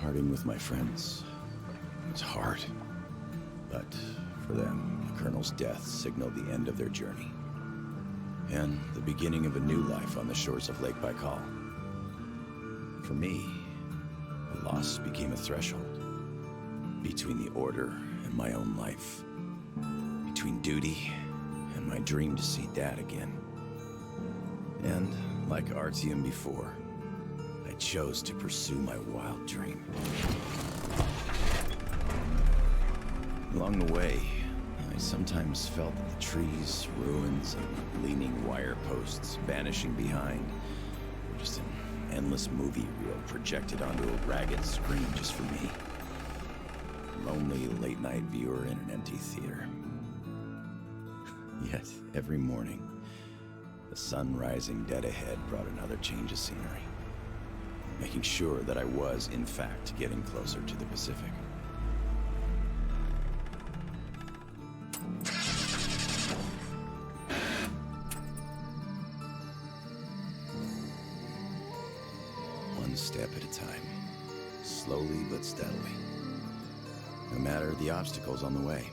Parting with my friends was hard, but for them, the Colonel's death signaled the end of their journey, and the beginning of a new life on the shores of Lake Baikal. For me, the loss became a threshold between the Order and my own life, between duty and my dream to see Dad again. And, like Artyom before, I chose to pursue my wild dream. Along the way, I sometimes felt that the trees, ruins, and leaning wire posts vanishing behind were just an endless movie reel projected onto a ragged screen just for me. A lonely late-night viewer in an empty theater. Yet, every morning, the sun rising dead ahead brought another change of scenery, making sure that I was, in fact, getting closer to the Pacific. One step at a time, slowly but steadily, no matter the obstacles on the way.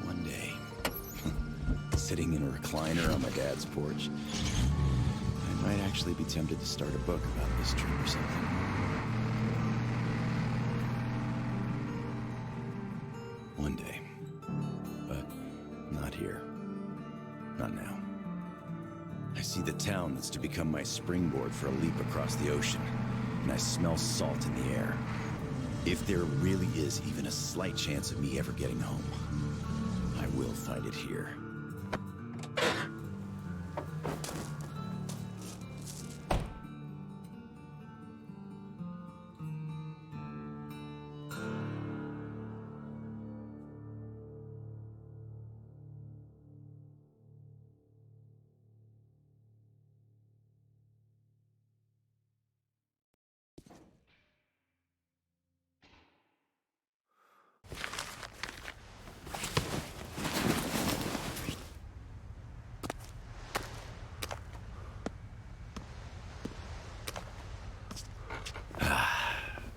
One day, sitting in a recliner on my dad's porch, I might actually be tempted to start a book about this trip or something. One day. But not here. Not now. I see the town that's to become my springboard for a leap across the ocean, and I smell salt in the air. If there really is even a slight chance of me ever getting home, I will find it here.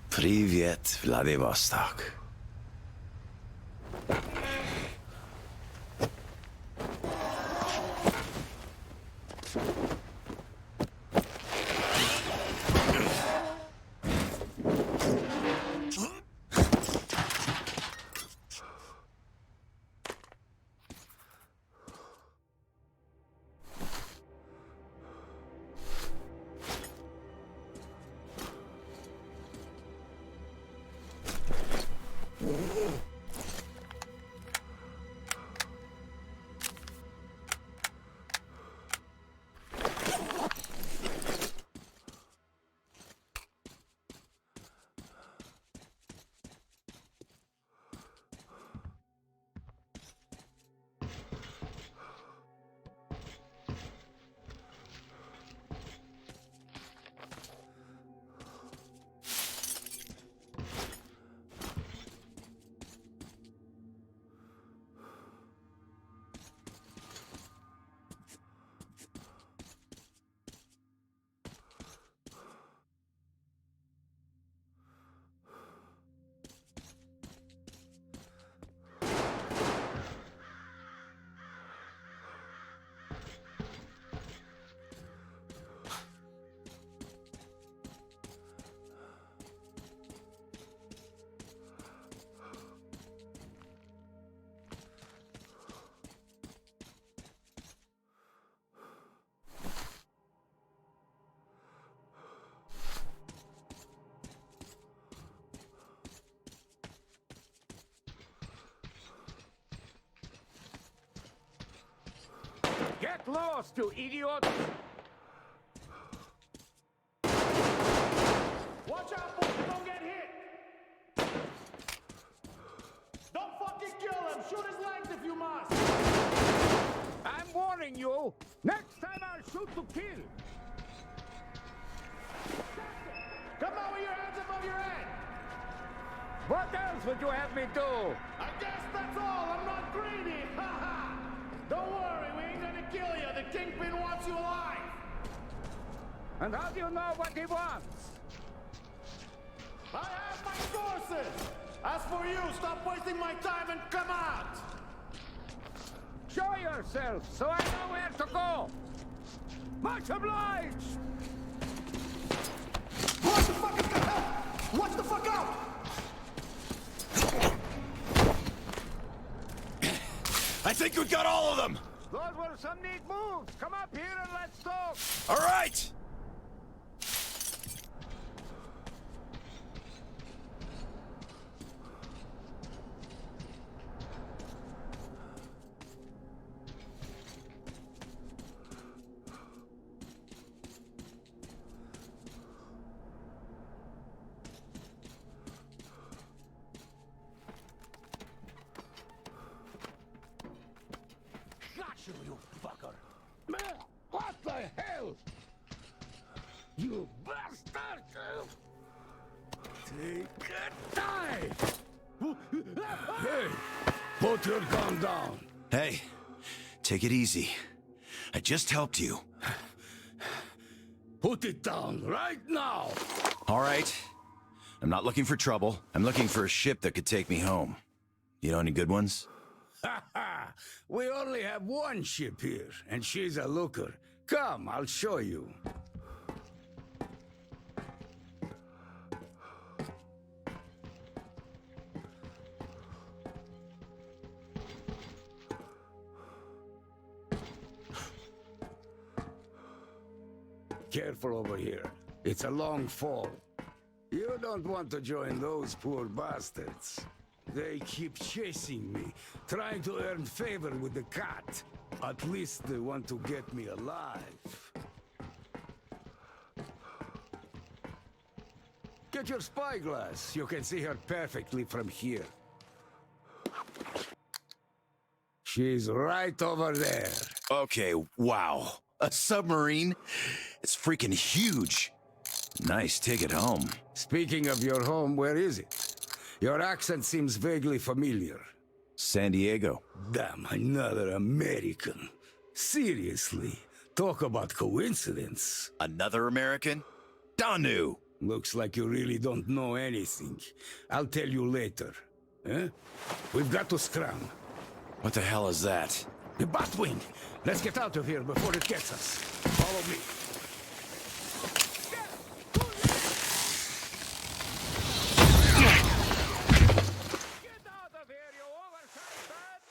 Привет, Vladivostok. Get lost, you idiot! Watch out, boy! Don't get hit! Don't fucking kill him! Shoot his legs if you must! I'm warning you! Next time I'll shoot to kill! Come on with your hands above your head! What else would you have me do? I guess that's all! I'm not greedy! Ha ha! Don't worry, we ain't gonna kill you! The Kingpin wants you alive! And how do you know what he wants? I have my sources! As for you, stop wasting my time and come out! Show yourself, so I know where to go! Much obliged! What the fuck is going on? Watch the fuck out! I think we got all of them! Those were some neat moves! Come up here and let's talk! All right! Got you, you fucker! Man, what the hell? You bastard! Take a dive! Hey, put your gun down. Hey, take it easy. I just helped you. Put it down right now. All right. I'm not looking for trouble. I'm looking for a ship that could take me home. You know any good ones? Ha ha! We only have one ship here, and she's a looker. Come, I'll show you. Careful over here. It's a long fall. You don't want to join those poor bastards. They keep chasing me, trying to earn favor with the cat. At least they want to get me alive. Get your spyglass. You can see her perfectly from here. She's right over there. Okay, wow. A submarine? It's freaking huge. Nice ticket home. Speaking of your home, where is it? Your accent seems vaguely familiar. San Diego. Damn, another American. Seriously, talk about coincidence. Another American? Danu! Looks like you really don't know anything. I'll tell you later. Huh? We've got to scram. What the hell is that? The Batwing! Let's get out of here before it gets us. Follow me. Get out of here, you oversized bat!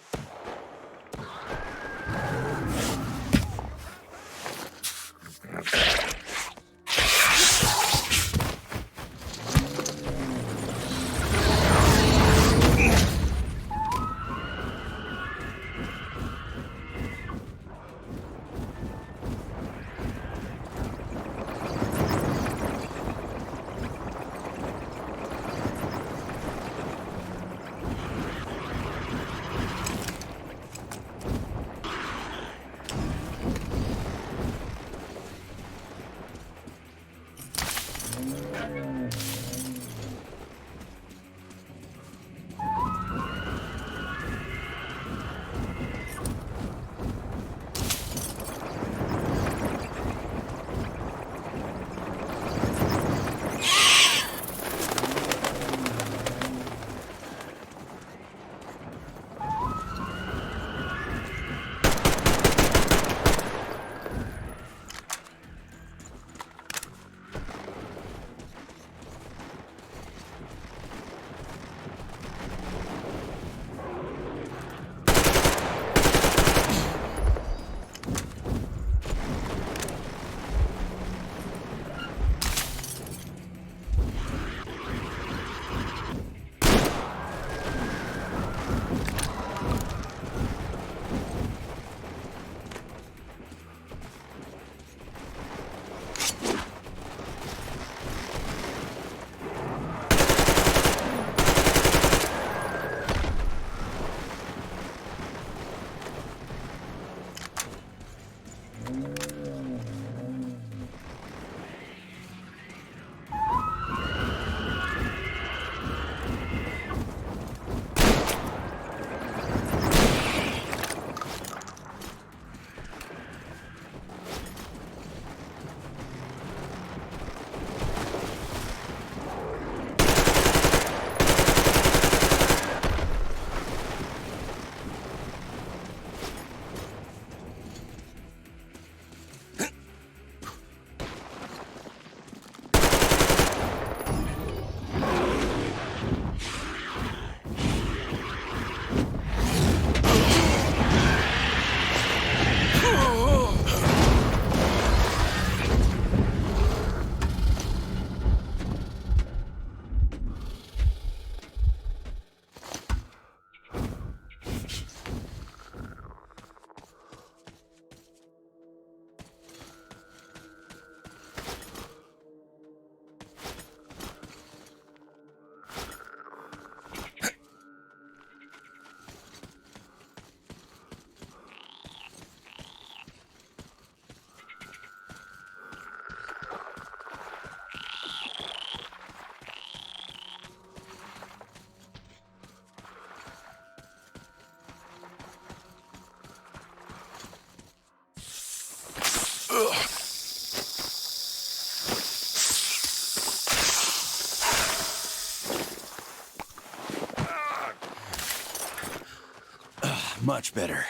Much better.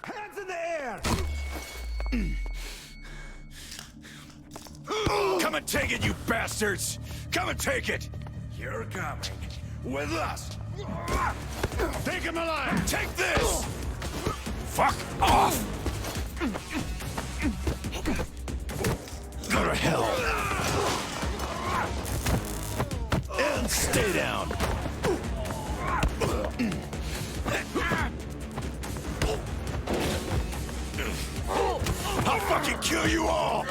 Hands in the air! Come and take it, you bastards! Come and take it! You're coming. With us! Take him alive! Take this! Fuck off! Go to hell! And stay down! I'll fucking kill you all!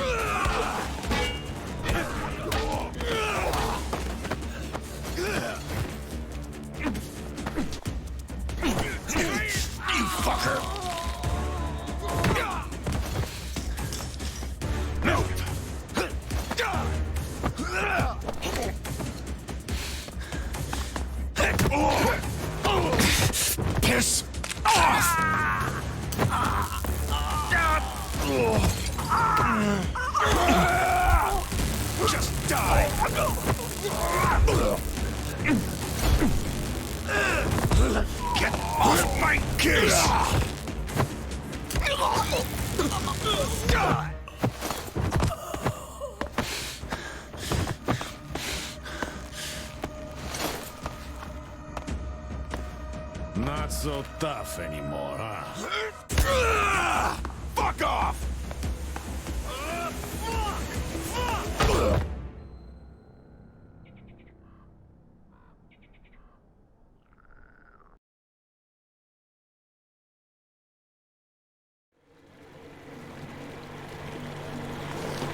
You fucker! No! Piss off! Just die! Get off my case! Not so tough anymore, huh? Fuck off!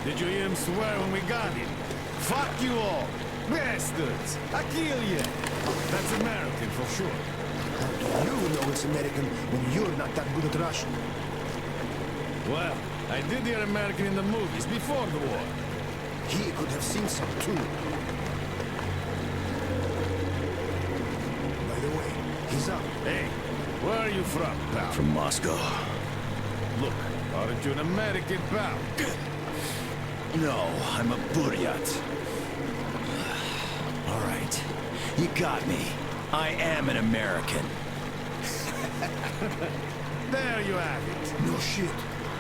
Did you hear him swear when we got him? Fuck you all! Bastards! I kill you! That's American for sure. How do you know it's American when you're not that good at Russian? Well, I did hear American in the movies before the war. He could have seen some too. By the way, he's up. Hey, where are you from, pal? From Moscow. Look, aren't you an American, pal? No, I'm a Buryat. All right, you got me. I am an American. There you have it. No shit.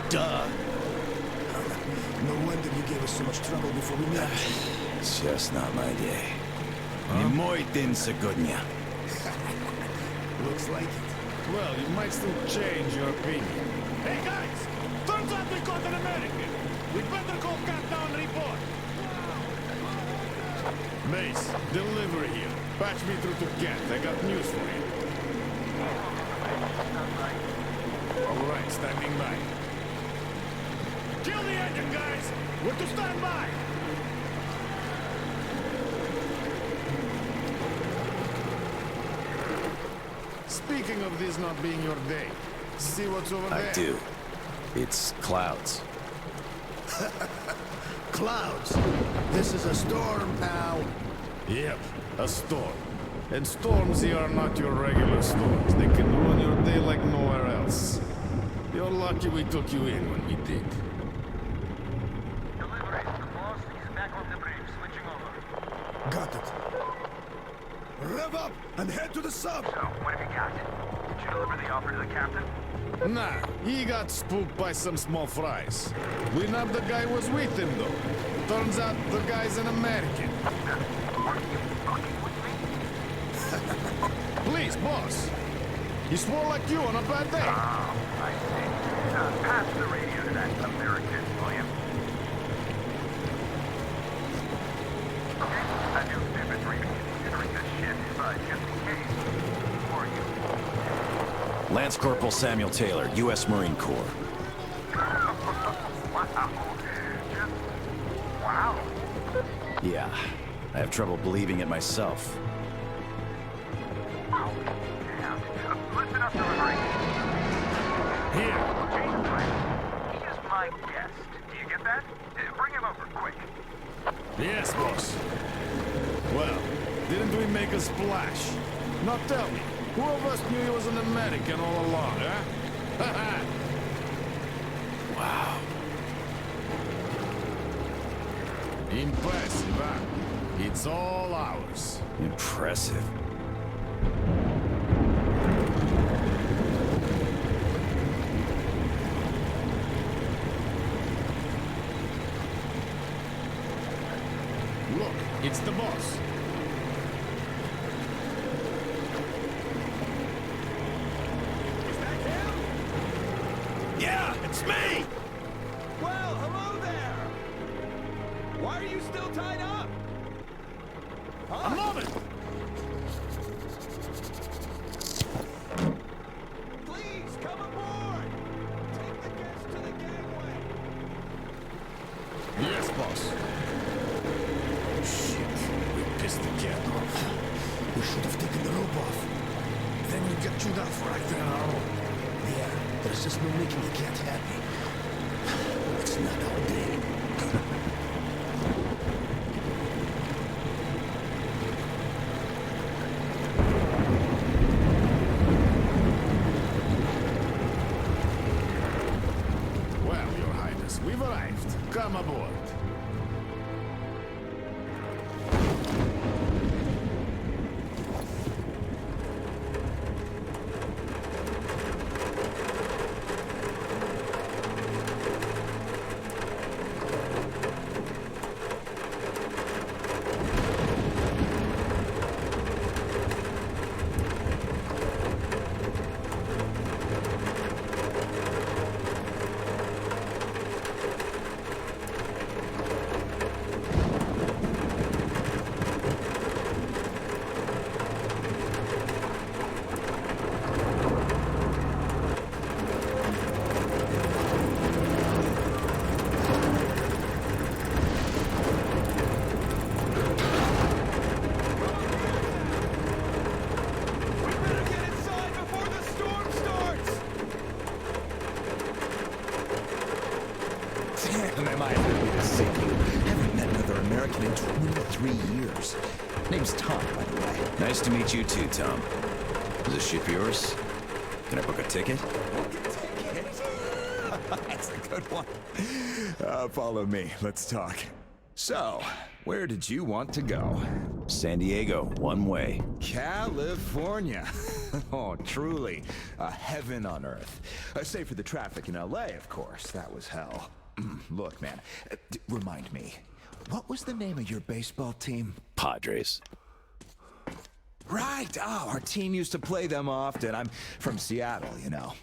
Duh. No wonder you gave us so much trouble before we met. It's just not my day. Не мой день сегодня. Looks like it. Well, you might still change your opinion. Hey, guys! Turns out we caught an American. We'd better call Captain report. Mace, delivery here. Patch me through to Kent. I got news for you. All right, standing by. Kill the engine, guys! We're to stand by! Speaking of this not being your day, see what's over there? I do. It's clouds. Clouds. This is a storm, pal. Yep, a storm. And storms here are not your regular storms. They can ruin your day like nowhere else. You're lucky we took you in when we did. Delivery. The boss is back on the bridge, switching over. Got it. Rev up and head to the sub. So, what have you got? Did you deliver the offer to the captain? Nah, he got spooked by some small fries. We nabbed the guy who was with him, though. Turns out the guy's an American. Are you fucking with me? Please, boss. He swore like you on a bad day. Oh, I see. Pass the radio to that American, will you? Okay, I do infantry considering this shit, but just in case. Who are you? Lance Corporal Samuel Taylor, U.S. Marine Corps. Wow. Just... wow. Yeah, I have trouble believing it myself. Oh, damn. Listen up, delivery. Here. Change of plan. He is my guest. Do you get that? Bring him over, quick. Yes, boss. Well, didn't we make a splash? Now tell me, Who of us knew he was an American all along, huh? Wow. Impressive, huh? It's all ours. Impressive. Look, it's the boss. Yeah, it's me! Well, hello there! Why are you still tied up? A moment! Please, come aboard! Take the guests to the gangway! Yes, boss. Shit, we pissed the cat off. We should have taken the rope off. Then we get chewed off right there on our own. Yeah, there's just no making the cat happy. It's not our day. Well, Your Highness, we've arrived. Come aboard. Damn, am I happy to see you. Haven't met another American in 23 years. Name's Tom, by the way. Nice to meet you too, Tom. Is this ship yours? Can I book a ticket? That's a good one. Follow me. Let's talk. So, where did you want to go? San Diego, one way. California. Oh, truly. A heaven on earth. Save for the traffic in LA, of course. That was hell. Look, man, remind me. What was the name of your baseball team? Padres. Right. Oh, our team used to play them often. I'm from Seattle, you know.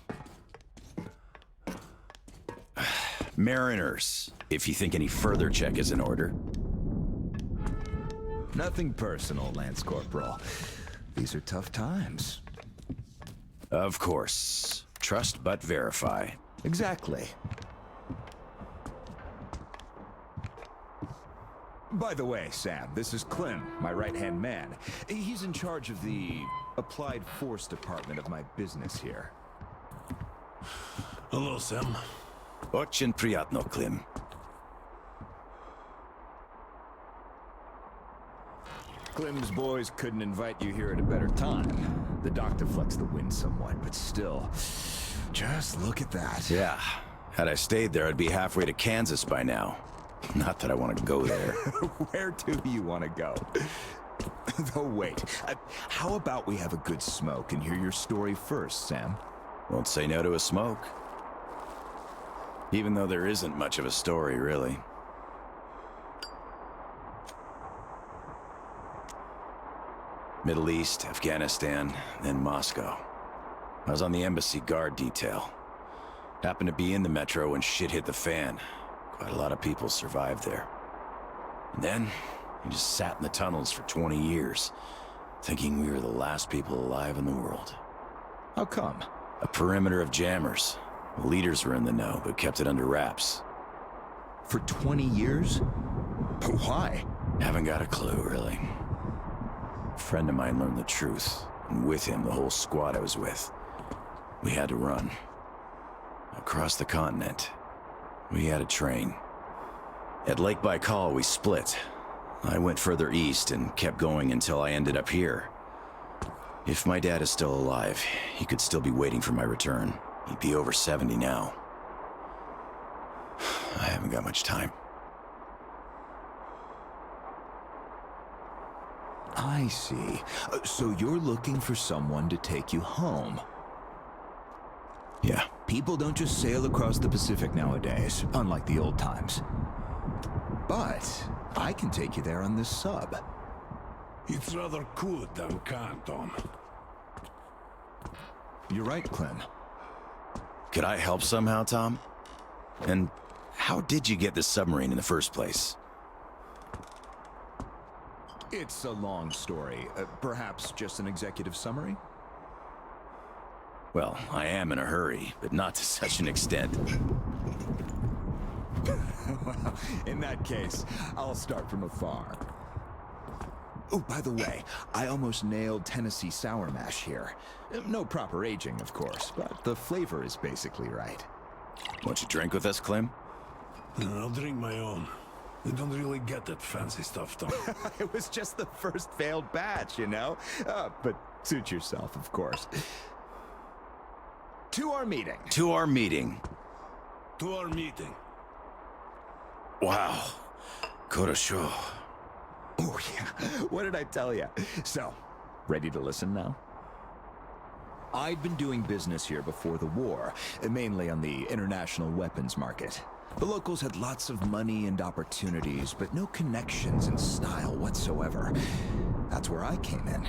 Mariners, if you think any further check is in order. Nothing personal, Lance Corporal. These are tough times. Of course. Trust but verify. Exactly. By the way, Sam, this is Clem, my right-hand man. He's in charge of the Applied Force department of my business here. Hello, Sam. Очень приятно, Klim. Clem's boys couldn't invite you here at a better time. The dock deflects the wind somewhat, but still, just look at that. Yeah. Had I stayed there, I'd be halfway to Kansas by now. Not that I want to go there. Where do you want to go? Though wait, how about we have a good smoke and hear your story first, Sam? Won't say no to a smoke. Even though there isn't much of a story, really. Middle East, Afghanistan, then Moscow. I was on the embassy guard detail. Happened to be in the metro when shit hit the fan. Quite a lot of people survived there. And then, we just sat in the tunnels for 20 years, thinking we were the last people alive in the world. How come? A perimeter of jammers. The leaders were in the know, but kept it under wraps. For 20 years? Why? Haven't got a clue, really. A friend of mine learned the truth, and with him, the whole squad I was with. We had to run. Across the continent. We had a train. At Lake Baikal, we split. I went further east and kept going until I ended up here. If my dad is still alive, he could still be waiting for my return. He'd be over 70 now. I haven't got much time. I see. So you're looking for someone to take you home. Yeah. People don't just sail across the Pacific nowadays, unlike the old times. But I can take you there on this sub. It's rather cool than Canton. You're right, Clem. Could I help somehow, Tom? And how did you get this submarine in the first place? It's a long story. Perhaps just an executive summary? Well, I am in a hurry, but not to such an extent. Well, in that case, I'll start from afar. Oh, by the way, I almost nailed Tennessee sour mash here. No proper aging, of course, but the flavor is basically right. Want you drink with us, Clem? I'll drink my own. I don't really get that fancy stuff, Tom. It was just the first failed batch, you know? But suit yourself, of course. To our meeting. To our meeting. To our meeting. Wow. Korosho. Oh, yeah. What did I tell you? So, ready to listen now? I'd been doing business here before the war, mainly on the international weapons market. The locals had lots of money and opportunities, but no connections and style whatsoever. That's where I came in.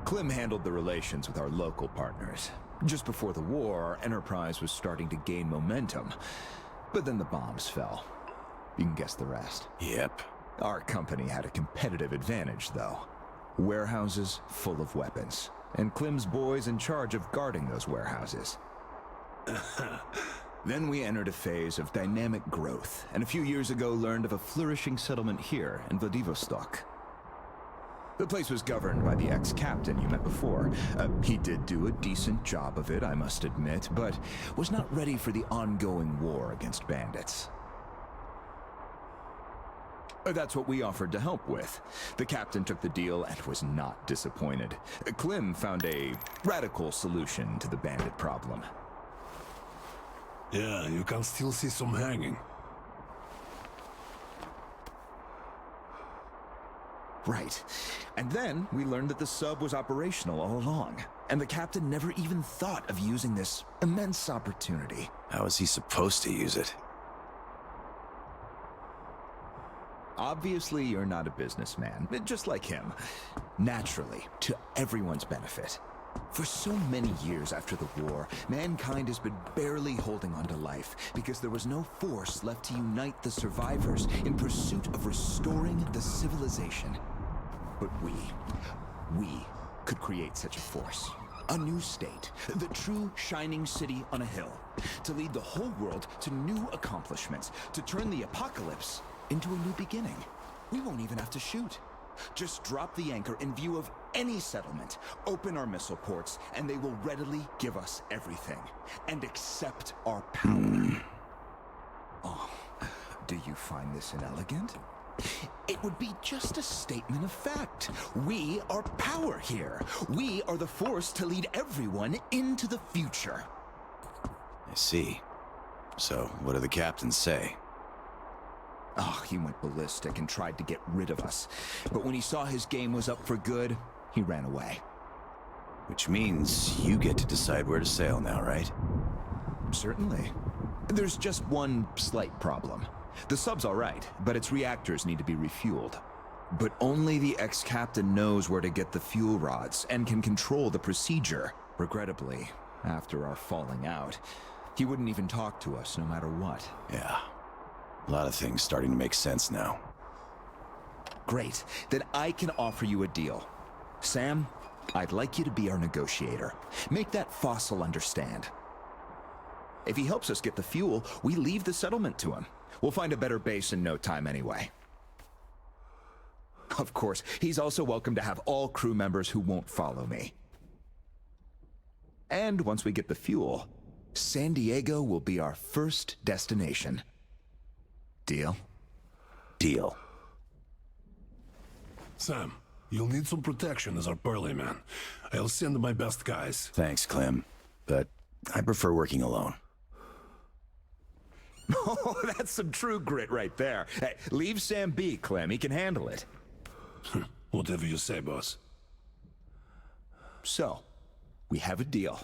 Clem handled the relations with our local partners. Just before the war, our enterprise was starting to gain momentum. But then the bombs fell. You can guess the rest. Yep. Our company had a competitive advantage, though. Warehouses full of weapons. And Clem's boys in charge of guarding those warehouses. Then we entered a phase of dynamic growth, and a few years ago learned of a flourishing settlement here in Vladivostok. The place was governed by the ex-captain you met before. He did do a decent job of it, I must admit, but was not ready for the ongoing war against bandits. That's what we offered to help with. The captain took the deal and was not disappointed. Clem found a radical solution to the bandit problem. Yeah, you can still see some hanging. Right. And then we learned that the sub was operational all along, and the captain never even thought of using this immense opportunity. How is he supposed to use it? Obviously, you're not a businessman, just like him. Naturally, to everyone's benefit. For so many years after the war, mankind has been barely holding on to life because there was no force left to unite the survivors in pursuit of restoring the civilization. But we could create such a force. A new state, the true shining city on a hill, to lead the whole world to new accomplishments, to turn the apocalypse into a new beginning. We won't even have to shoot. Just drop the anchor in view of any settlement, open our missile ports, and they will readily give us everything, and accept our power. Oh, do you find this inelegant? It would be just a statement of fact. We are power here. We are the force to lead everyone into the future. I see. So, what do the captains say? Oh, he went ballistic and tried to get rid of us. But when he saw his game was up for good, he ran away. Which means you get to decide where to sail now, right? Certainly. There's just one slight problem. The sub's all right, but its reactors need to be refueled. But only the ex-captain knows where to get the fuel rods and can control the procedure. Regrettably, after our falling out, he wouldn't even talk to us no matter what. Yeah. A lot of things starting to make sense now. Great. Then I can offer you a deal. Sam, I'd like you to be our negotiator. Make that fossil understand. If he helps us get the fuel, we leave the settlement to him. We'll find a better base in no time anyway. Of course, he's also welcome to have all crew members who won't follow me. And once we get the fuel, San Diego will be our first destination. Deal? Deal. Sam, You'll need some protection as our burly man. I'll send my best guys. Thanks, Clem. But I prefer working alone. Oh, that's some true grit right there. Hey, leave Sam be, Clem. He can handle it. Whatever you say, boss. So, we have a deal.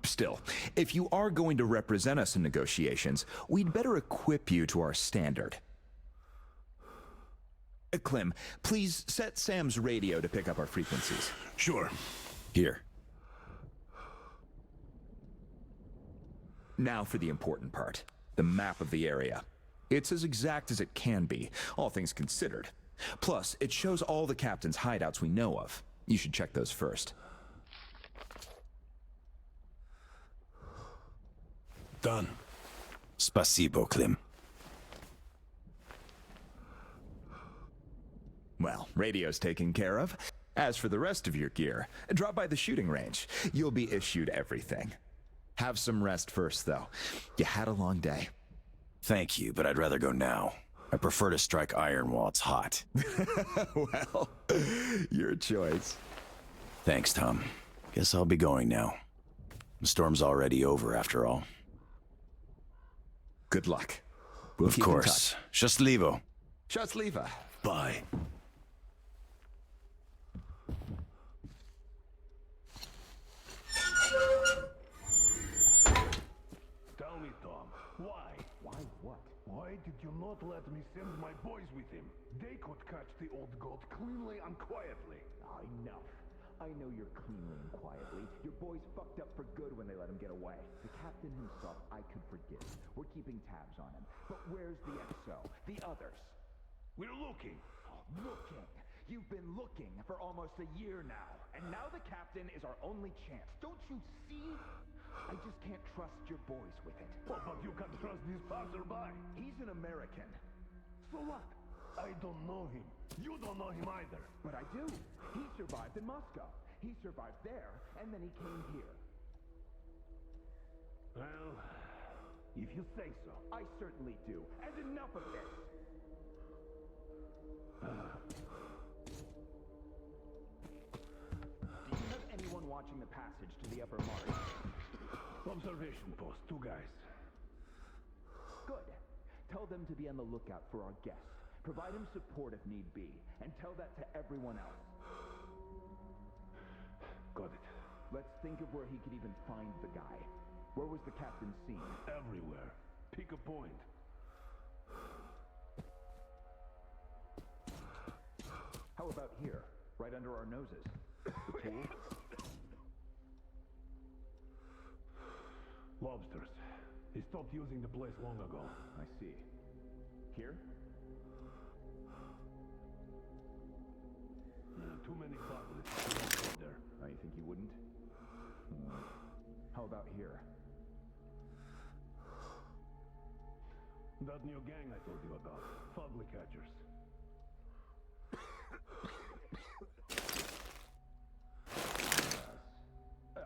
Still, if you are going to represent us in negotiations, we'd better equip you to our standard. Clem, please set Sam's radio to pick up our frequencies. Sure. Here. Now for the important part. The map of the area. It's as exact as it can be, all things considered. Plus, it shows all the captain's hideouts we know of. You should check those first. Done. Spasibo, Clem. Well, radio's taken care of. As for the rest of your gear, drop by the shooting range. You'll be issued everything. Have some rest first, though. You had a long day. Thank you, but I'd rather go now. I prefer to strike iron while it's hot. Well, your choice. Thanks, Tom. Guess I'll be going now. The storm's already over, after all. Good luck. We'll Of keep in course. Счастливо. touch. Счастливо. Bye. Tell me, Tom, why? Why what? Why did you not let me send my boys with him? They could catch the old goat cleanly and quietly. Enough. I know you're cleanly and quietly. Your boys fucked up for good when they let him get away. The captain himself, I could forgive. We're keeping tabs on him. But where's the XO? The others? We're looking. Looking. You've been looking for almost a year now. And now the captain is our only chance. Don't you see? I just can't trust your boys with it. Oh, but you can trust this passerby. He's an American. So what? I don't know him. You don't know him either. But I do. He survived in Moscow. He survived there, and then he came here. Well, if you say so. I certainly do. And enough of this. Do you have anyone watching the passage to the upper march? Observation post, 2 guys. Good. Tell them to be on the lookout for our guest. Provide him support if need be, and tell that to everyone else. Got it. Let's think of where he could even find the guy. Where was the captain seen? Everywhere. Pick a point. How about here? Right under our noses? The pool? Lobsters. He stopped using the place long ago. I see. Here? Too many butlers there. Oh, you think he wouldn't? How about here? That new gang I told you about. Fugly catchers.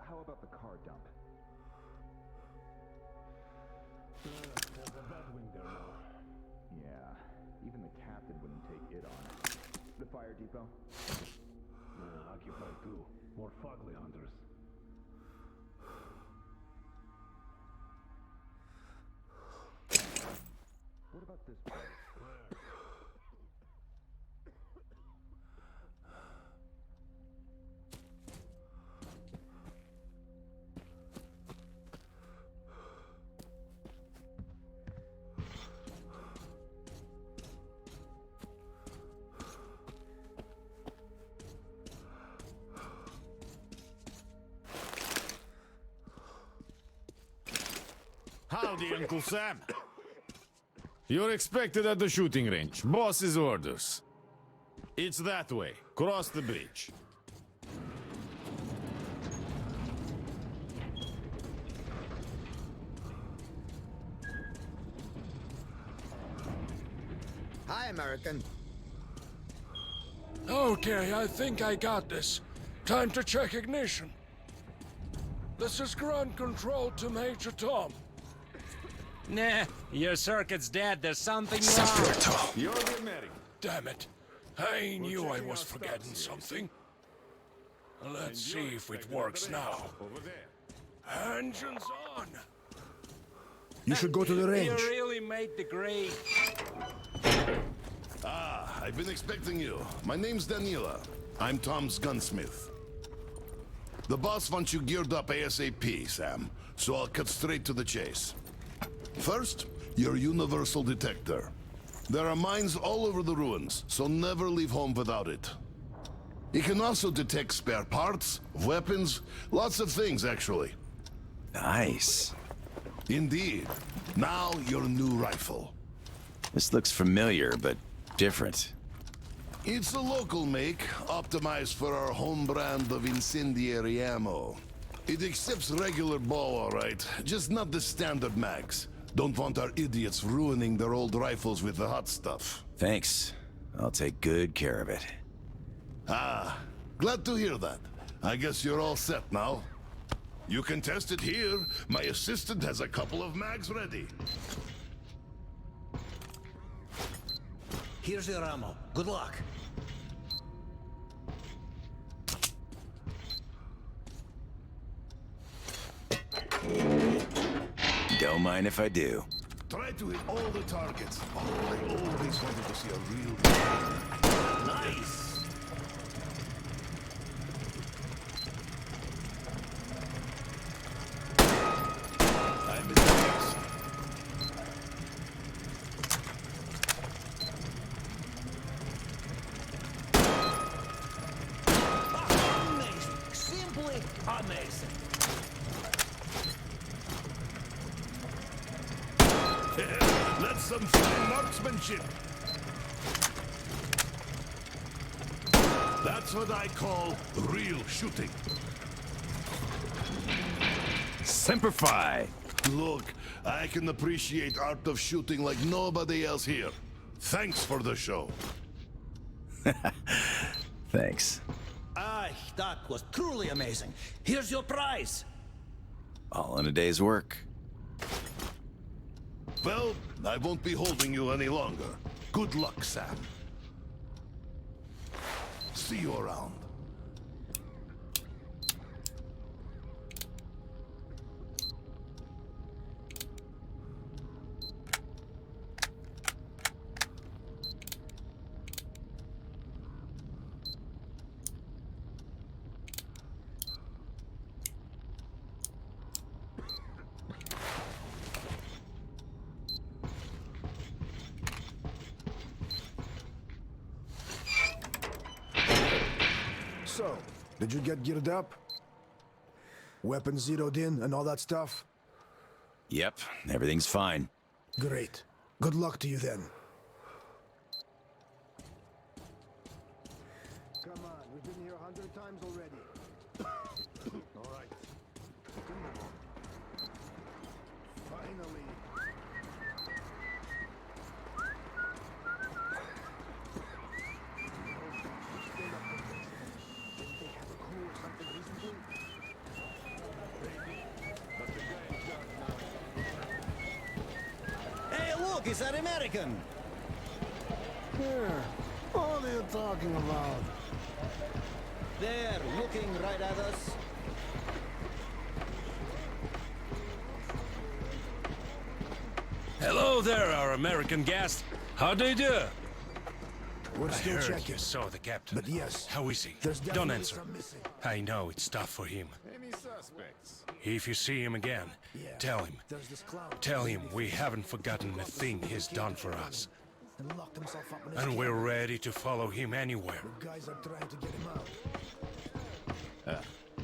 How about the car dump? There's a Batwing there now. Yeah, even the captain wouldn't take it on. The fire depot? Occupied too. More fugly hunters. What about this place? Howdy, Uncle Sam. You're expected at the shooting range. Boss's orders. It's that way. Cross the bridge. Hi, American. Okay, I think I got this. Time to check ignition. This is ground control to Major Tom. Nah, your circuit's dead. There's something wrong. Sofierto. You're the American. Damn it. I knew I was forgetting something. Let's see if it works now. Engines on! You should go to the range. You really made the grade. Ah, I've been expecting you. My name's Daniela. I'm Tom's gunsmith. The boss wants you geared up ASAP, Sam, so I'll cut straight to the chase. First, your universal detector. There are mines all over the ruins, so never leave home without it. It can also detect spare parts, weapons, lots of things, actually. Nice. Indeed. Now, your new rifle. This looks familiar, but different. It's a local make, optimized for our home brand of incendiary ammo. It accepts regular bow, all right, just not the standard mags. Don't want our idiots ruining their old rifles with the hot stuff. Thanks. I'll take good care of it. Ah, glad to hear that. I guess you're all set now. You can test it here. My assistant has a couple of mags ready. Here's your ammo. Good luck. Don't mind if I do. Try to hit all the targets. Oh, I always wanted to see a real... Nice! I'm impressed. Amazing! Simply amazing! That's some fine marksmanship. That's what I call real shooting. Semper Fi! Look, I can appreciate art of shooting like nobody else here. Thanks for the show. Thanks. Aye, that was truly amazing. Here's your prize. All in a day's work. Well, I won't be holding you any longer. Good luck, Sam. See you around. So, did you get geared up? Weapons zeroed in and all that stuff? Yep, everything's fine. Great. Good luck to you then. Come on, we've been here 100 times already. All right. Finally. Hey, look, it's that American. Here, what are you talking about? There, looking right at us. Hello there, our American guest. How do you do? We're I still heard checking. you saw the captain. But yes, How is he? there's Don't definitely answer. some missing. I know it's tough for him. Any suspects? If you see him again, Yeah. tell him. There's this clown. Tell him we haven't forgotten a thing he's done for us. And locked himself up in his And we're cabin. ready to follow him anywhere. The guys are trying to get him out.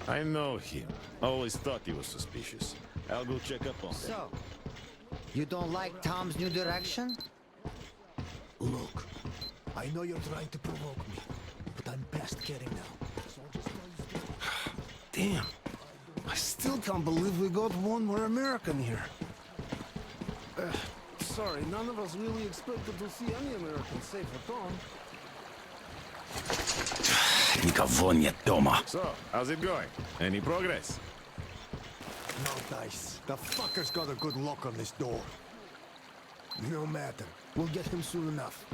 I know him. Always thought he was suspicious. I'll go check up on him. So, you don't like Tom's new direction? Look, I know you're trying to provoke me, but I'm past kidding now. So just know you still... Damn. I still can't believe we got one more American here. Sorry, none of us really expected to see any Americans save for Tom. Никого нет дома. So, how's it going? Any progress? No dice. The fucker's got a good lock on this door. No matter. We'll get him soon enough.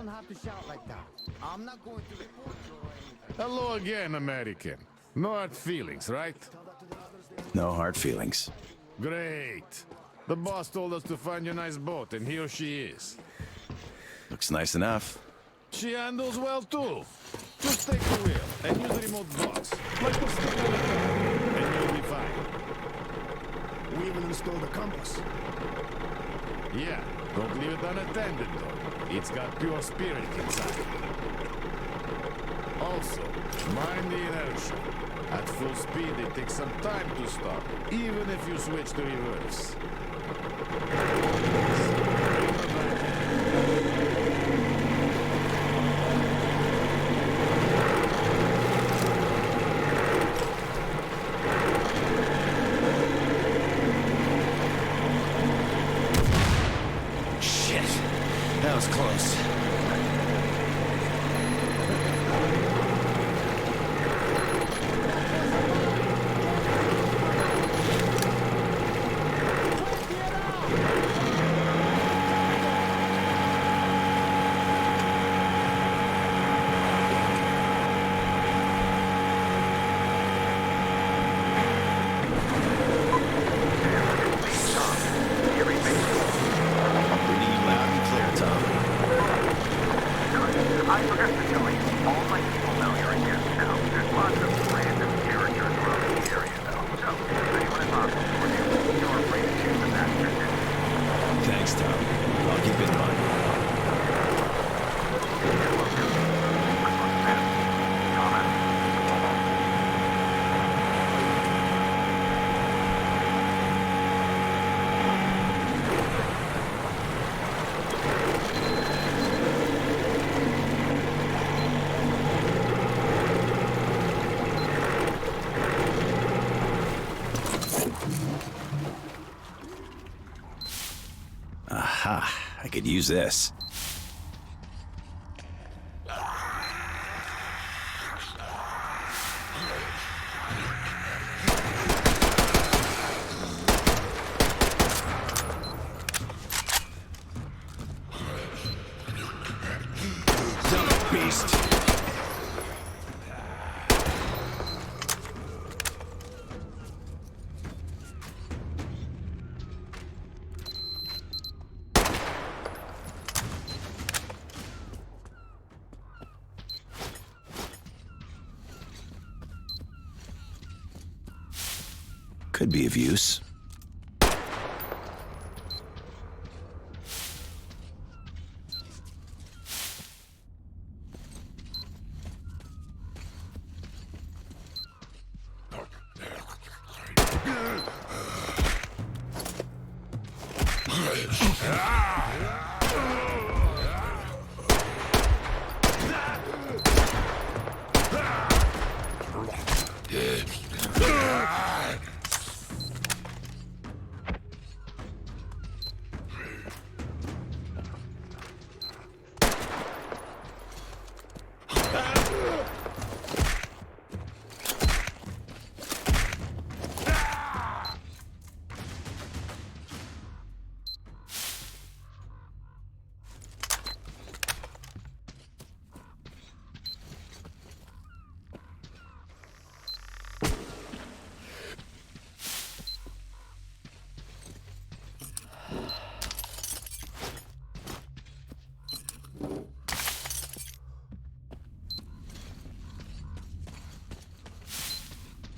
don't have to shout like that. I'm not going to report you or anything. Hello again, American. No hard feelings, right? No hard feelings. Great. The boss told us to find you a nice boat, and here she is. Looks nice enough. She handles well, too. Just take the wheel and use the remote box. Like the stick on the top, and you'll be fine. We even installed a compass. Yeah, don't leave it unattended, though. It's got pure spirit inside. Also, mind the inertia. At full speed, it takes some time to stop, even if you switch to reverse. Shit. That was close. I forgot to tell you, all my people know you're in here now. There's lots of random characters around the area, though. So, if anyone is hostile toward you, you're free to choose the master. Thanks, Tom. I'll keep it in mind. You're welcome. Comment. Aha, I could use this. Beast. Could be of use.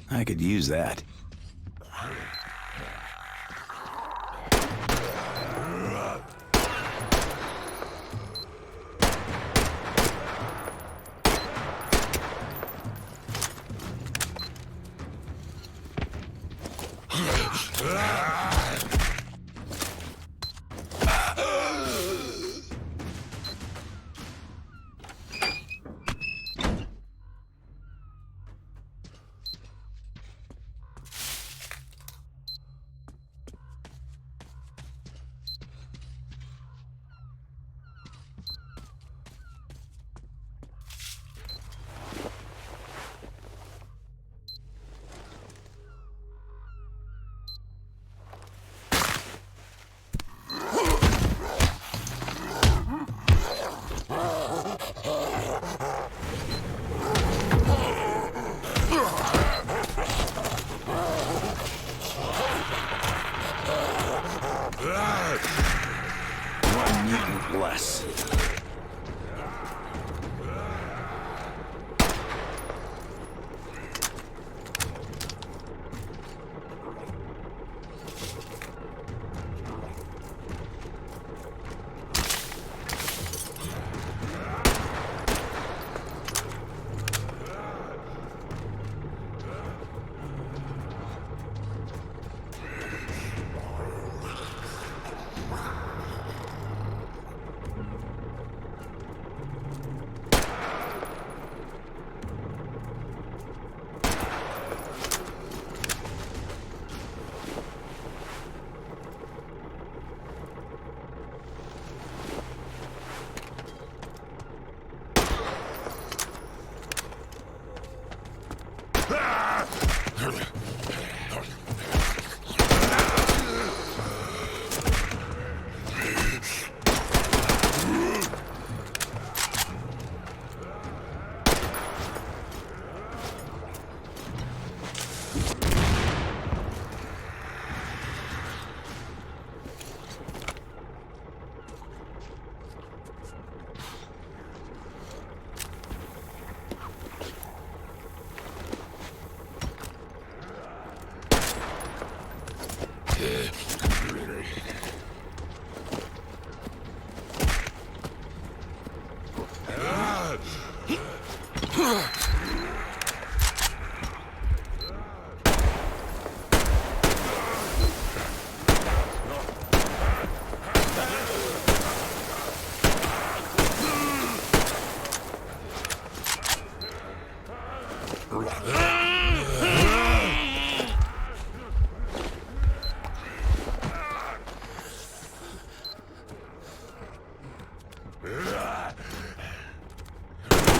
I could use that. ass.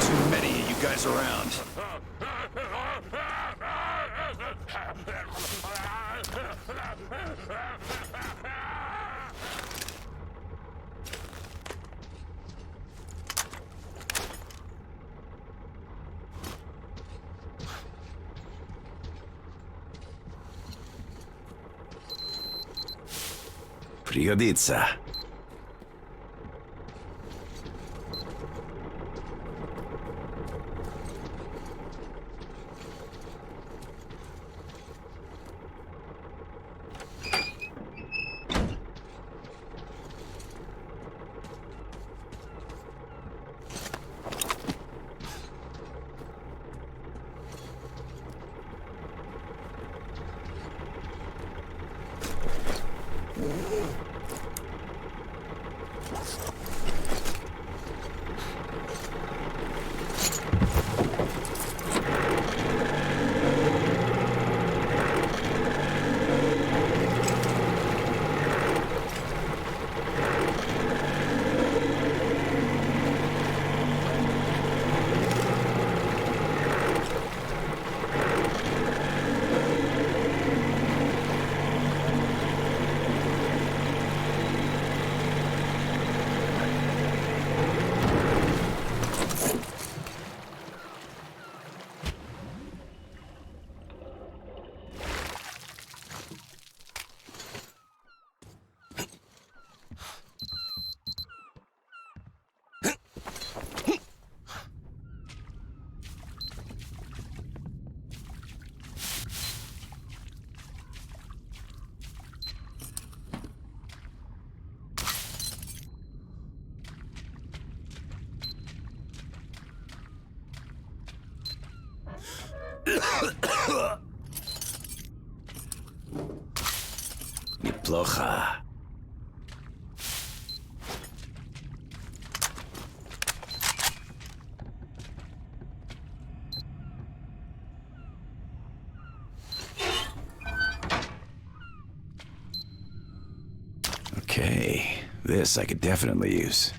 Too many of you guys around. Пригодится. Неплохо. Okay, this I could definitely use.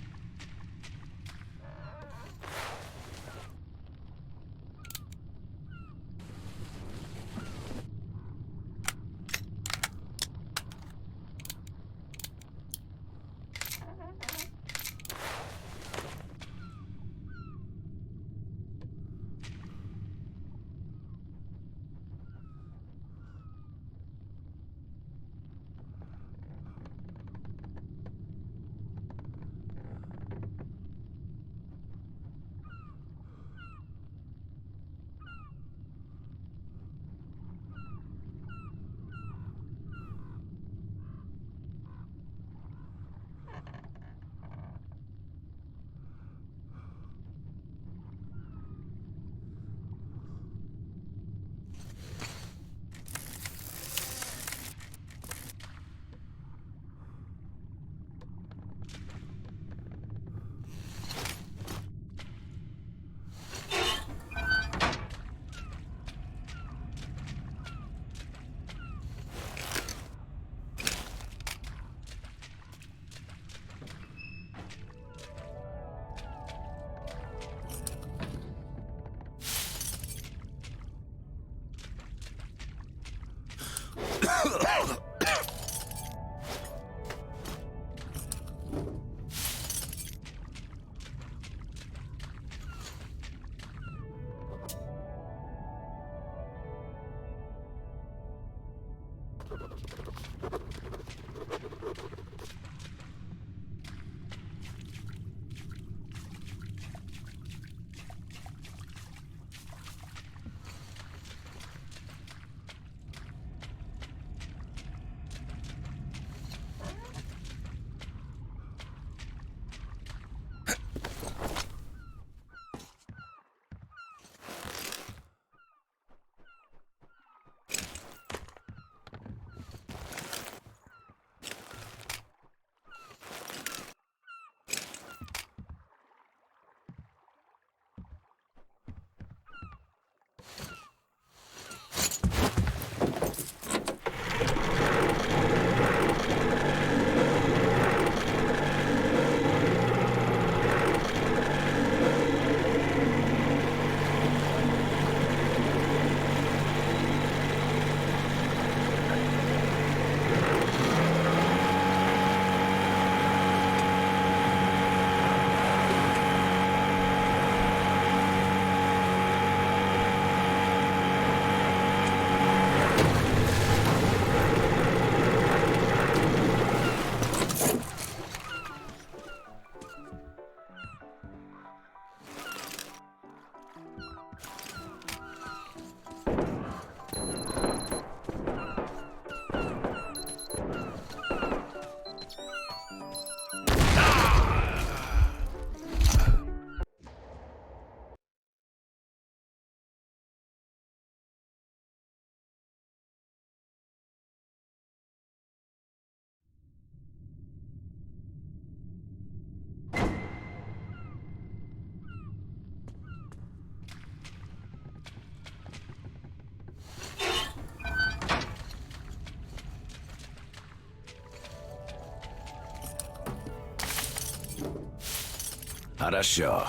Хорошо.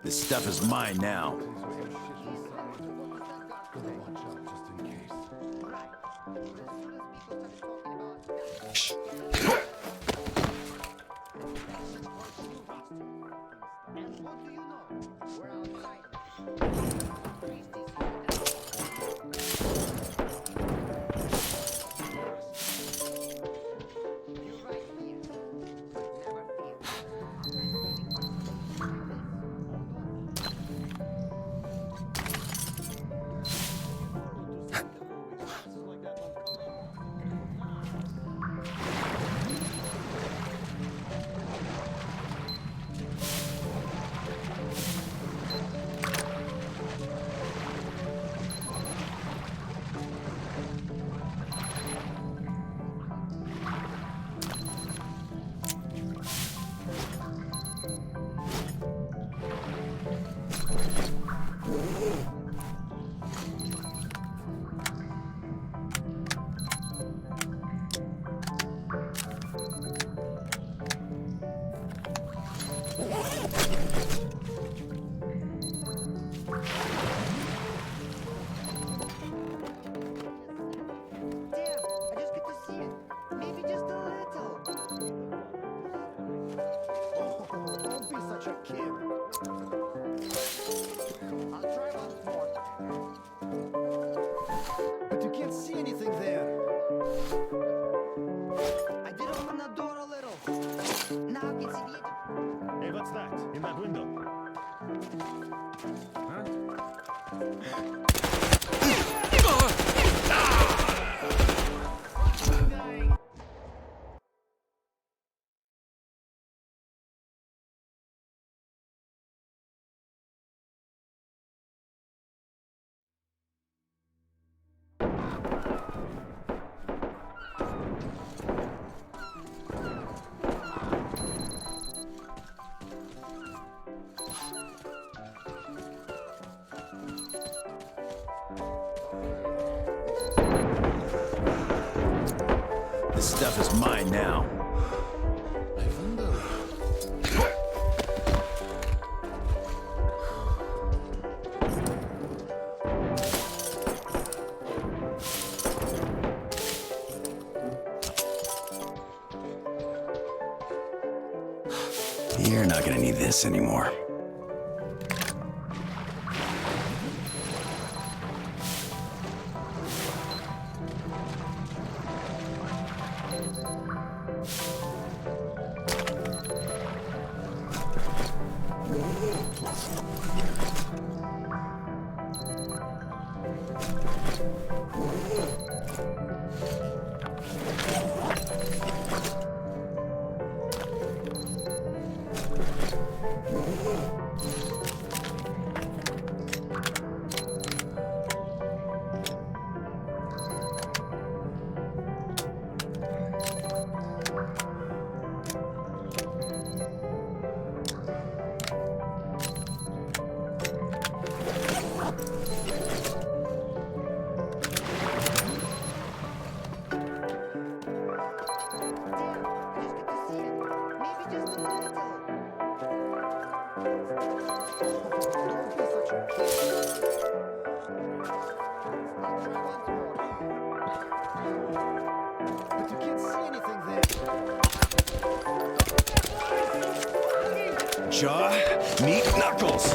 This stuff is mine now. This stuff is mine now. I wonder... You're not gonna need this anymore. Jaw, meat, knuckles.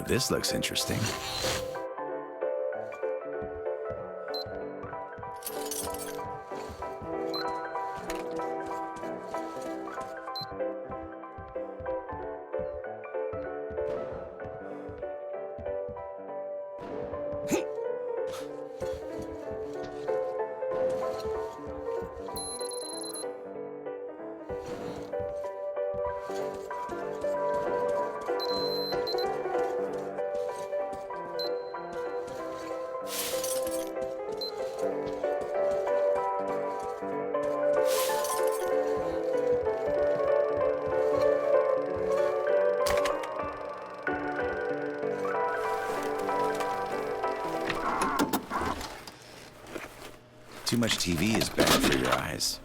This looks interesting. Too much TV is bad for your eyes.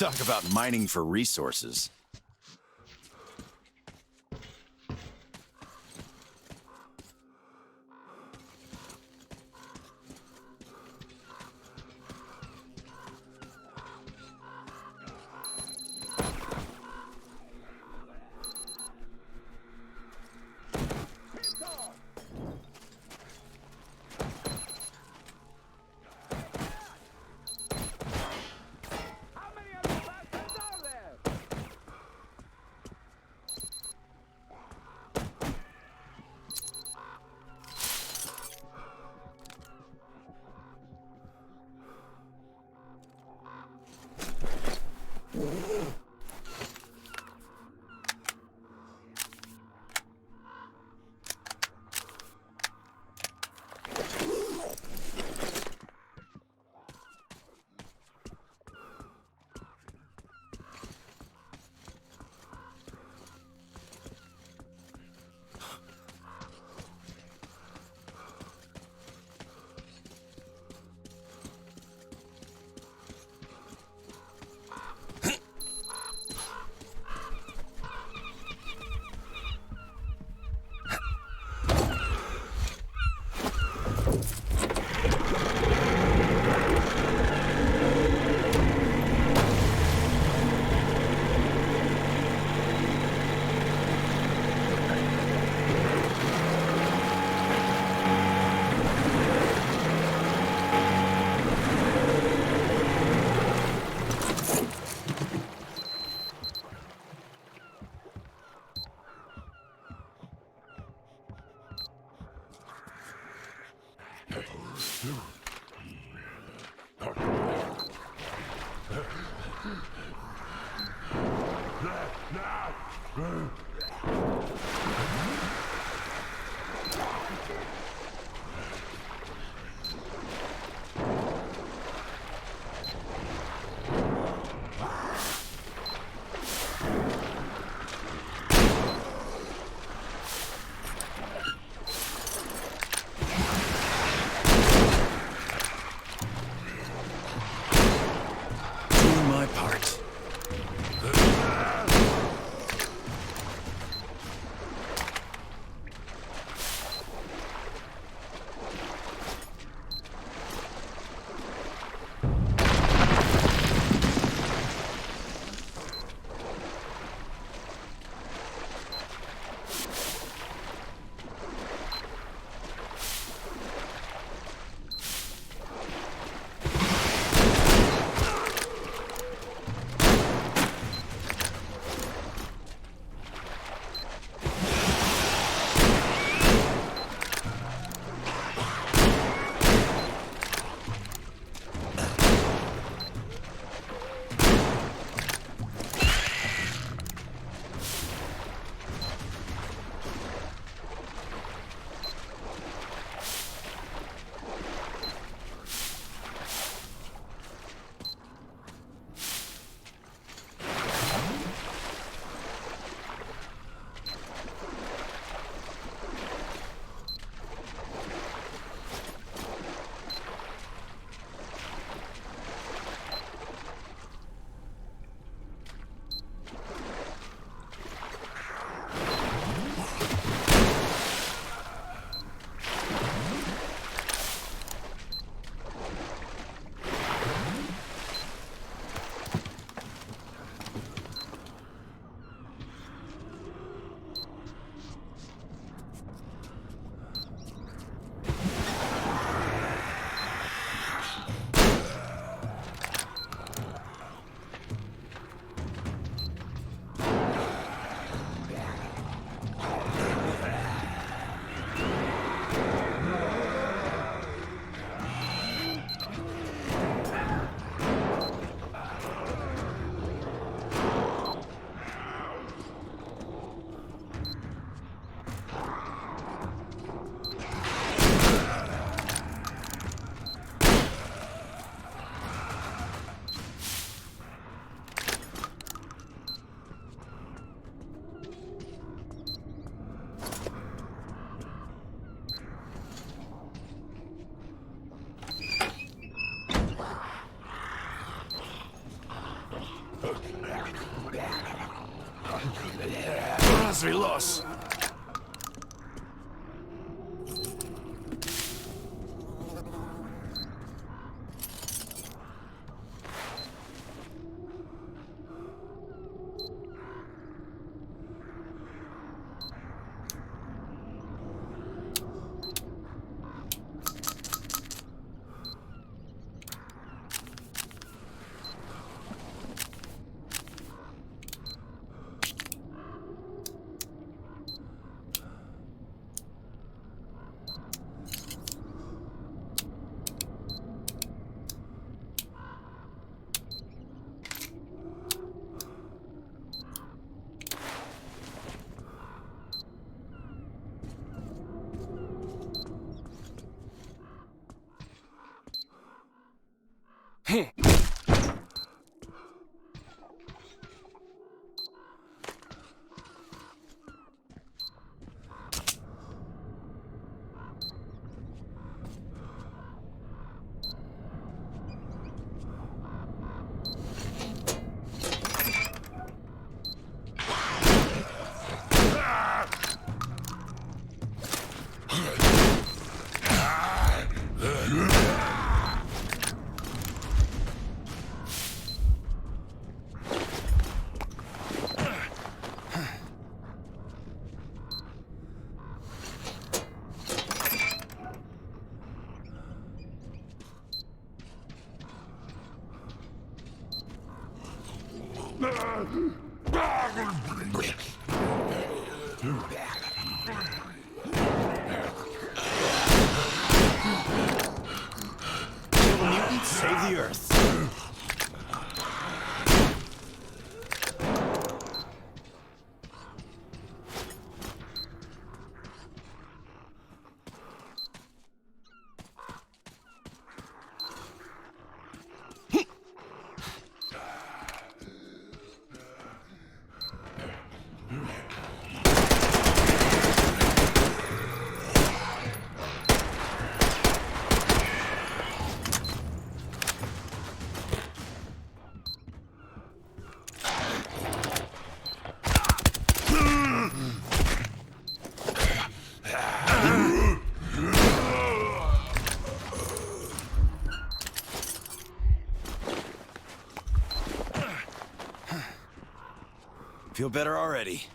Talk about mining for resources. Разве лос? Save the Earth. Feel better already.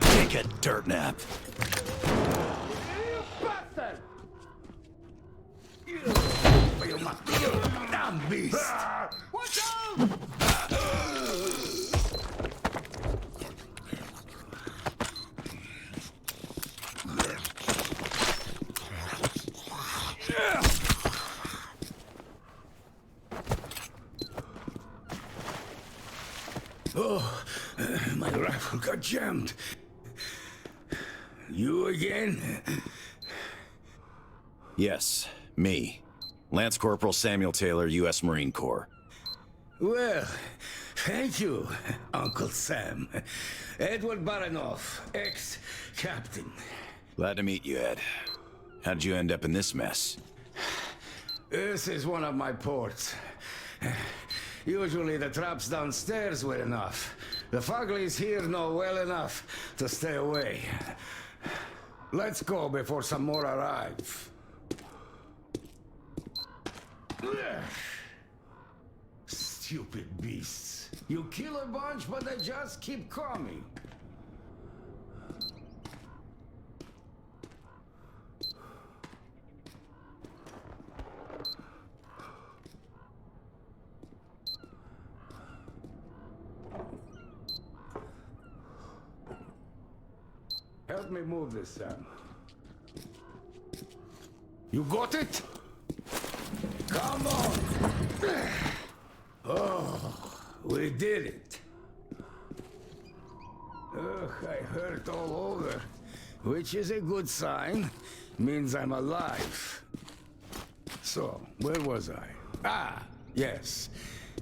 Take a dirt nap. Damn beast! Watch out! Oh, my rifle got jammed. You again? Yes, me. Lance Corporal Samuel Taylor, U.S. Marine Corps. Well, thank you, Uncle Sam. Edward Baranoff, ex-captain. Glad to meet you, Ed. How'd you end up in this mess? This is one of my ports. Usually the traps downstairs were enough. The Fuglies here know well enough to stay away. Let's go before some more arrive. Stupid beasts. You kill a bunch, but they just keep coming. Help me move this, Sam. You got it? Come on! Oh, we did it. Ugh, I hurt all over, which is a good sign. Means I'm alive. So, where was I? Ah, yes.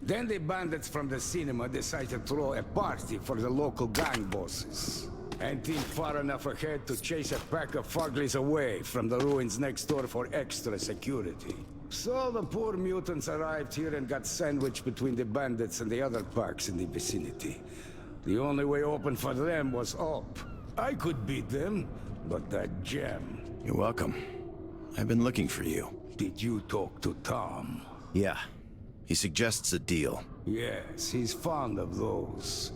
Then the bandits from the cinema decided to throw a party for the local gang bosses. And think far enough ahead to chase a pack of Fuglies away from the ruins next door for extra security. So the poor mutants arrived here and got sandwiched between the bandits and the other packs in the vicinity. The only way open for them was up. I could beat them, but that gem... You're welcome. I've been looking for you. Did you talk to Tom? Yeah. He suggests a deal. Yes, he's fond of those.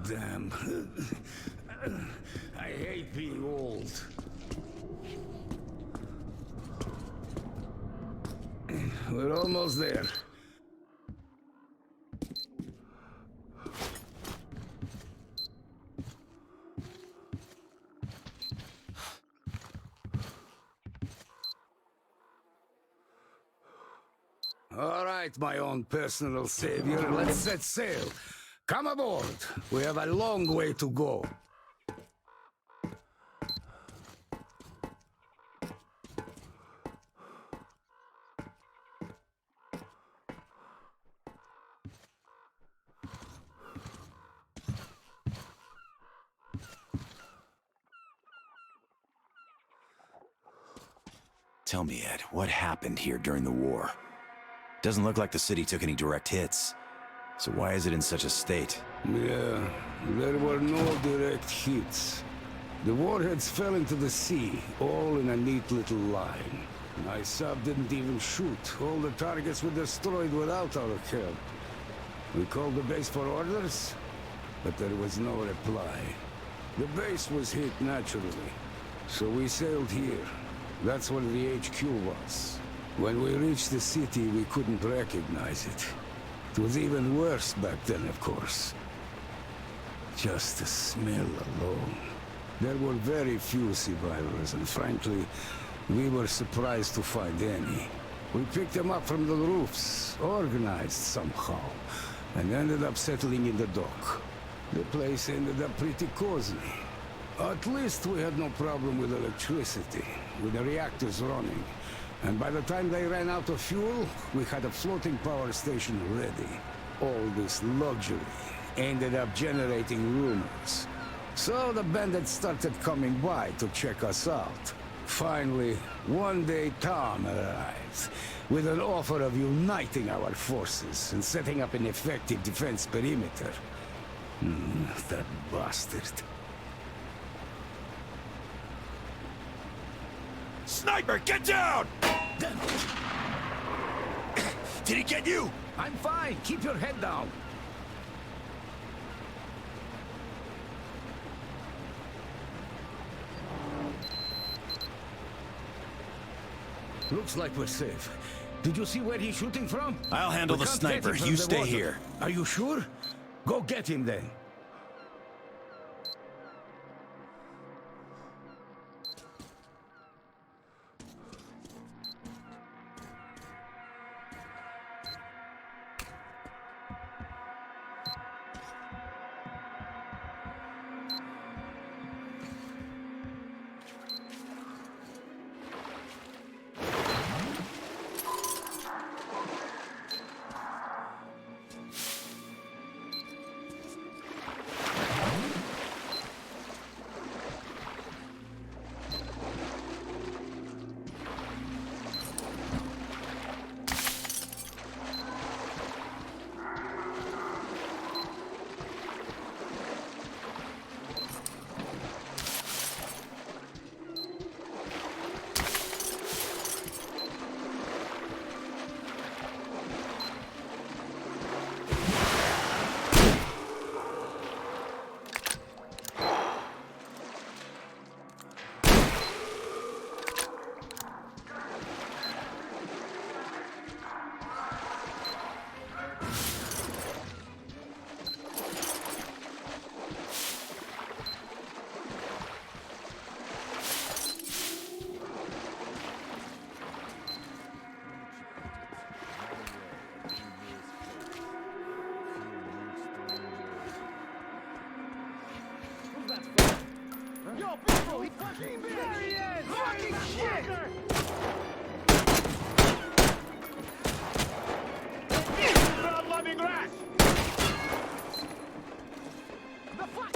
Damn. I hate being old. We're almost there. All right, my own personal savior, let's set sail. Come aboard. We have a long way to go. Tell me, Ed, what happened here during the war? Doesn't look like the city took any direct hits. So why is it in such a state? Yeah, there were no direct hits. The warheads fell into the sea, all in a neat little line. My sub didn't even shoot. All the targets were destroyed without our help. We called the base for orders, but there was no reply. The base was hit naturally, so we sailed here. That's where the HQ was. When we reached the city, we couldn't recognize it. It was even worse back then, of course. Just the smell alone. There were very few survivors, and frankly, we were surprised to find any. We picked them up from the roofs, organized somehow, and ended up settling in the dock. The place ended up pretty cozy. At least we had no problem with electricity, with the reactors running. And by the time they ran out of fuel, we had a floating power station ready. All this luxury ended up generating rumors. So the bandits started coming by to check us out. Finally, one day Tom arrived, with an offer of uniting our forces and setting up an effective defense perimeter. That bastard. Sniper, get down! Did he get you? I'm fine. Keep your head down. Looks like we're safe. Did you see where he's shooting from? I'll handle the sniper. You stay here. Are you sure? Go get him then. There he is! Fucking shit! Blood-loving grass! The fuck?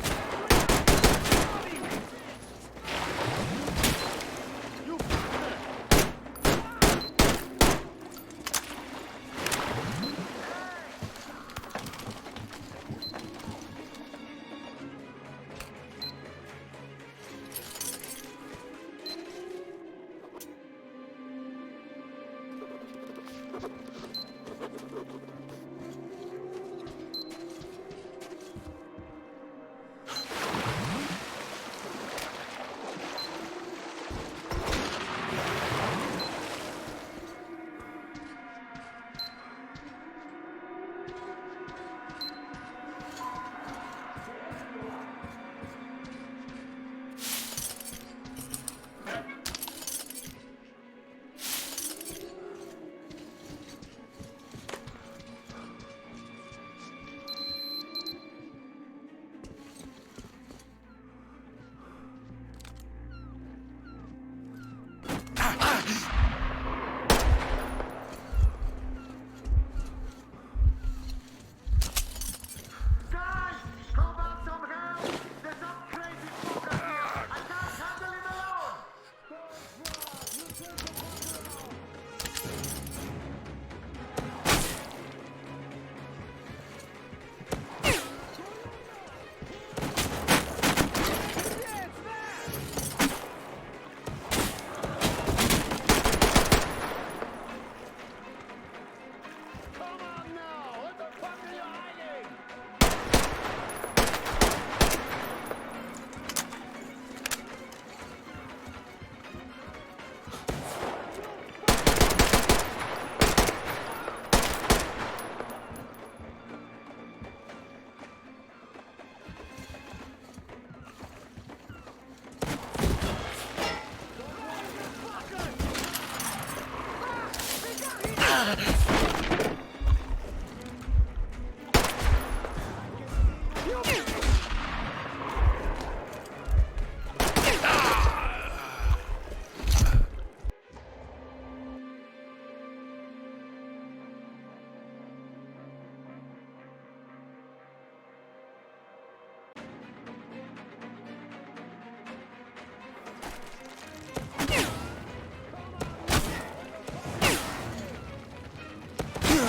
You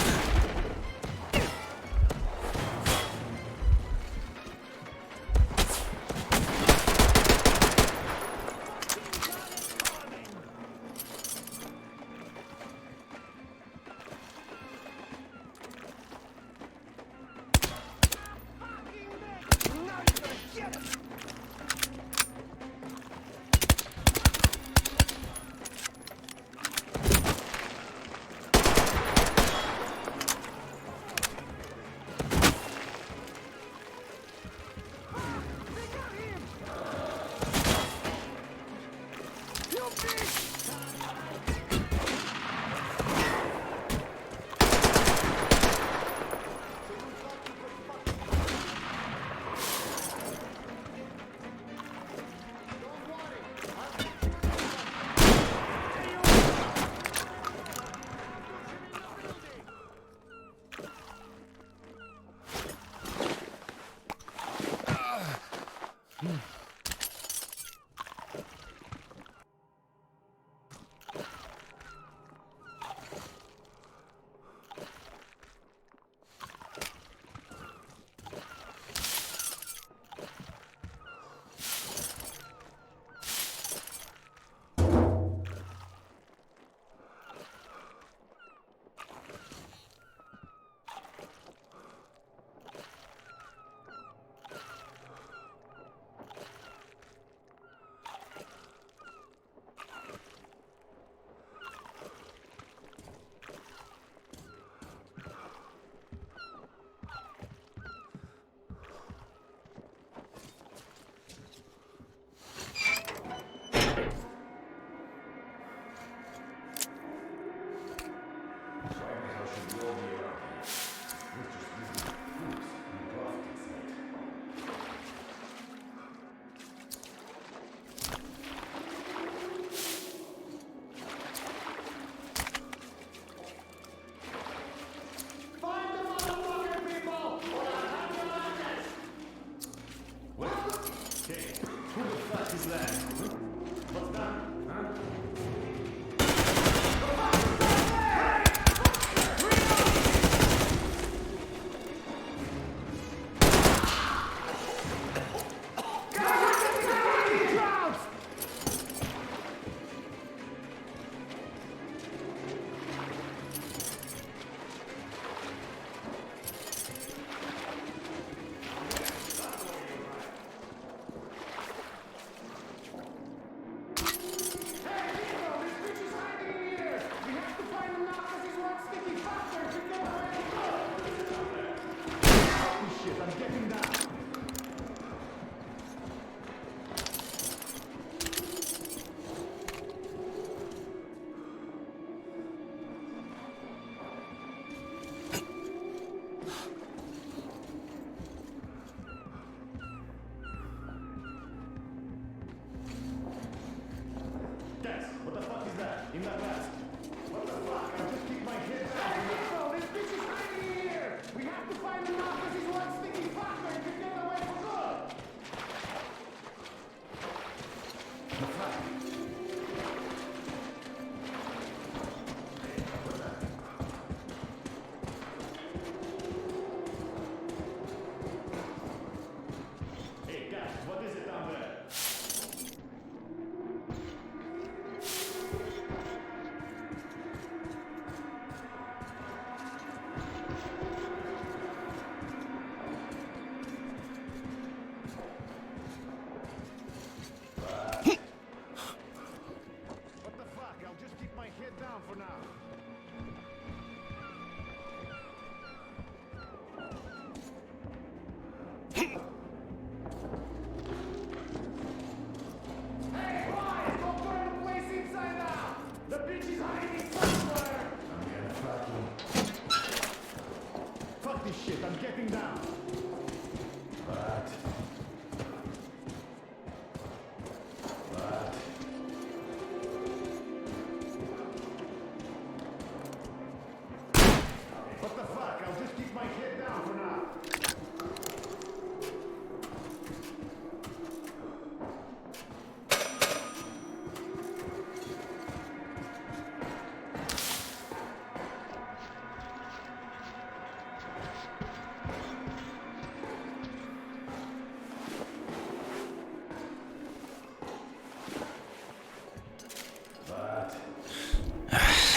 keep my head down for now.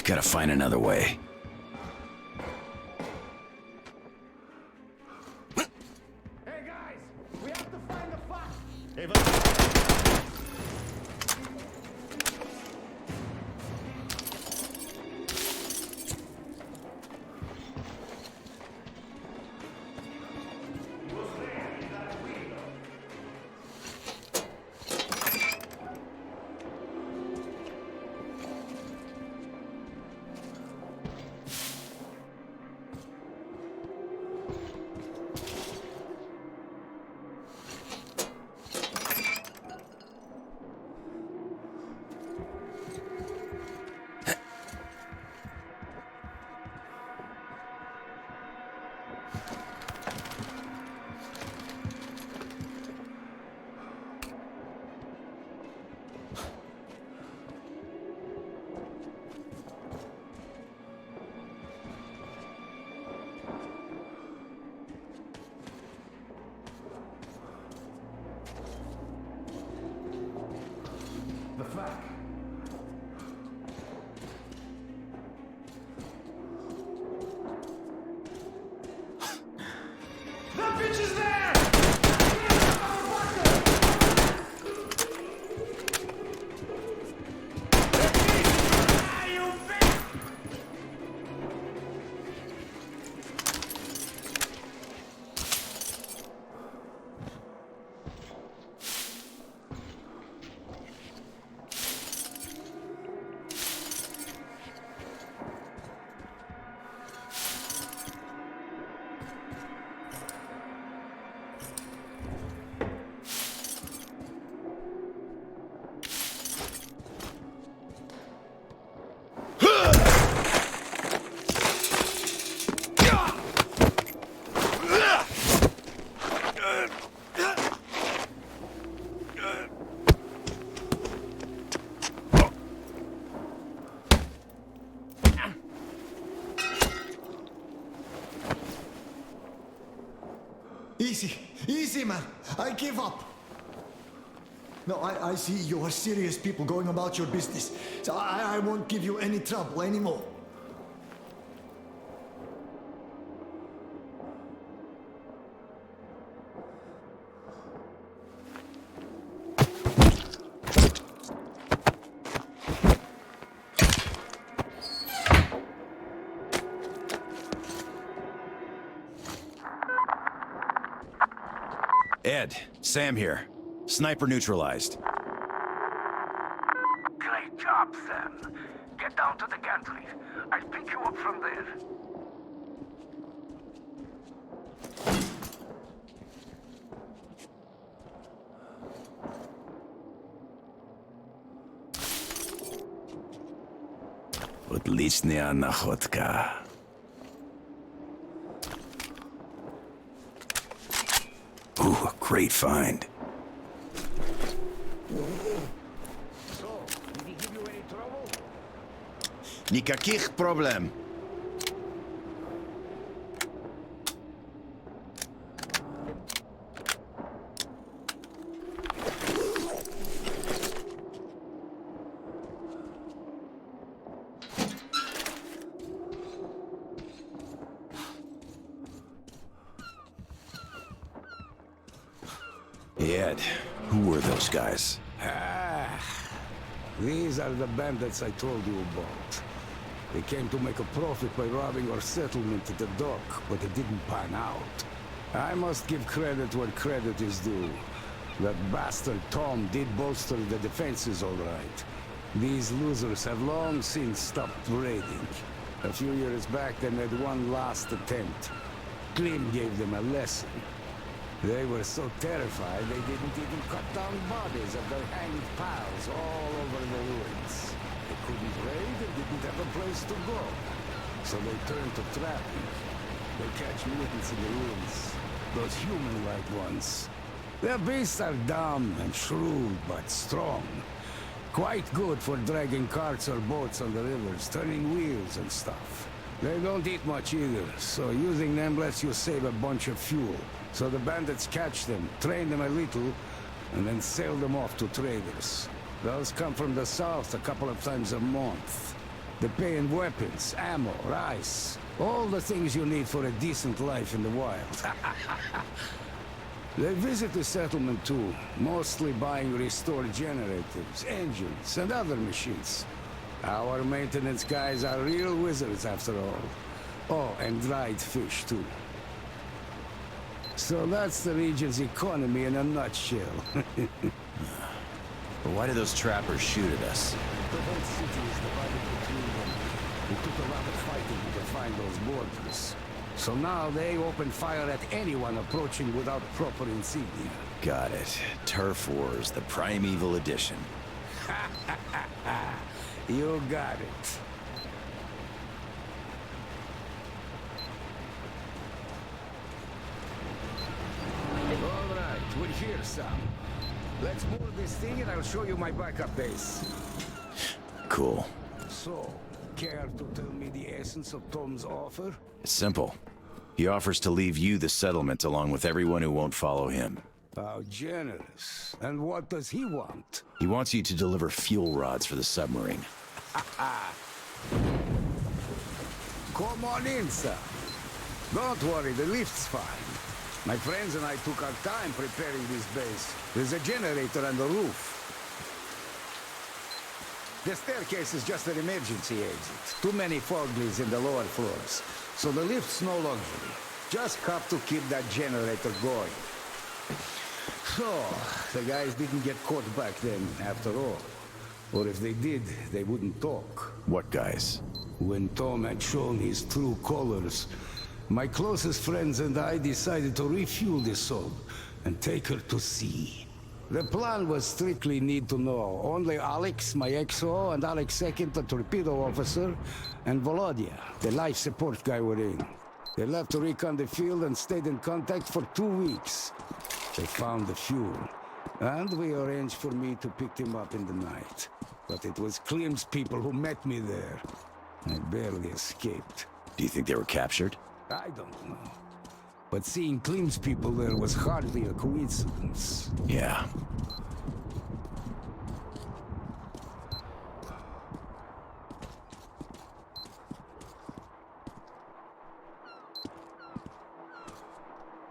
Gotta find another way. Hey guys, we have to find the fox. The flak. That bitch is there! Easy, man. I give up. No, I see you are serious people going about your business. So I won't give you any trouble anymore. Ed, Sam here. Sniper neutralized. Great job, Sam. Get down to the gantry. I'll pick you up from there. Отличная находка. Ooh, a great find. So, did he give you any trouble? Никаких проблем. Ed, who were those guys? These are the bandits I told you about. They came to make a profit by robbing our settlement at the dock, but it didn't pan out. I must give credit where credit is due. That bastard Tom did bolster the defenses all right. These losers have long since stopped raiding. A few years back they made one last attempt. Klim gave them a lesson. They were so terrified they didn't even cut down bodies of their hanged pals all over the ruins. They couldn't raid and didn't have a place to go. So they turned to trapping. They catch mutants in the woods. Those human-like ones. Their beasts are dumb and shrewd, but strong. Quite good for dragging carts or boats on the rivers, turning wheels and stuff. They don't eat much either, so using them lets you save a bunch of fuel. So the bandits catch them, train them a little, and then sell them off to traders. Those come from the south a couple of times a month. They pay in weapons, ammo, rice, all the things you need for a decent life in the wild. They visit the settlement too, mostly buying restored generators, engines, and other machines. Our maintenance guys are real wizards after all. Oh, and dried fish too. So that's the region's economy in a nutshell. But why do those trappers shoot at us? The whole city is divided between them. It took a lot of fighting to define those borders. So now they open fire at anyone approaching without proper insignia. Got it. Turf Wars, the primeval edition. You got it. All right, we're here, Sam. Let's move this thing and I'll show you my backup base. Cool. So, care to tell me the essence of Tom's offer? It's simple. He offers to leave you the settlement along with everyone who won't follow him. How generous. And what does he want? He wants you to deliver fuel rods for the submarine. Come on in, sir. Don't worry, the lift's fine. My friends and I took our time preparing this base. There's a generator on the roof. The staircase is just an emergency exit. Too many foglies in the lower floors. So the lift's no luxury. Just have to keep that generator going. So, the guys didn't get caught back then, after all. Or if they did, they wouldn't talk. What guys? When Tom had shown his true colors, my closest friends and I decided to refuel the soul and take her to sea. The plan was strictly need to know. Only Alex, my XO, and Alex II, the torpedo officer, and Volodya, the life support guy, were in. They left to recon the field and stayed in contact for 2 weeks. They found the fuel, and we arranged for me to pick them up in the night. But it was Klim's people who met me there. I barely escaped. Do you think they were captured? I don't know. But seeing Klim's people there was hardly a coincidence. Yeah.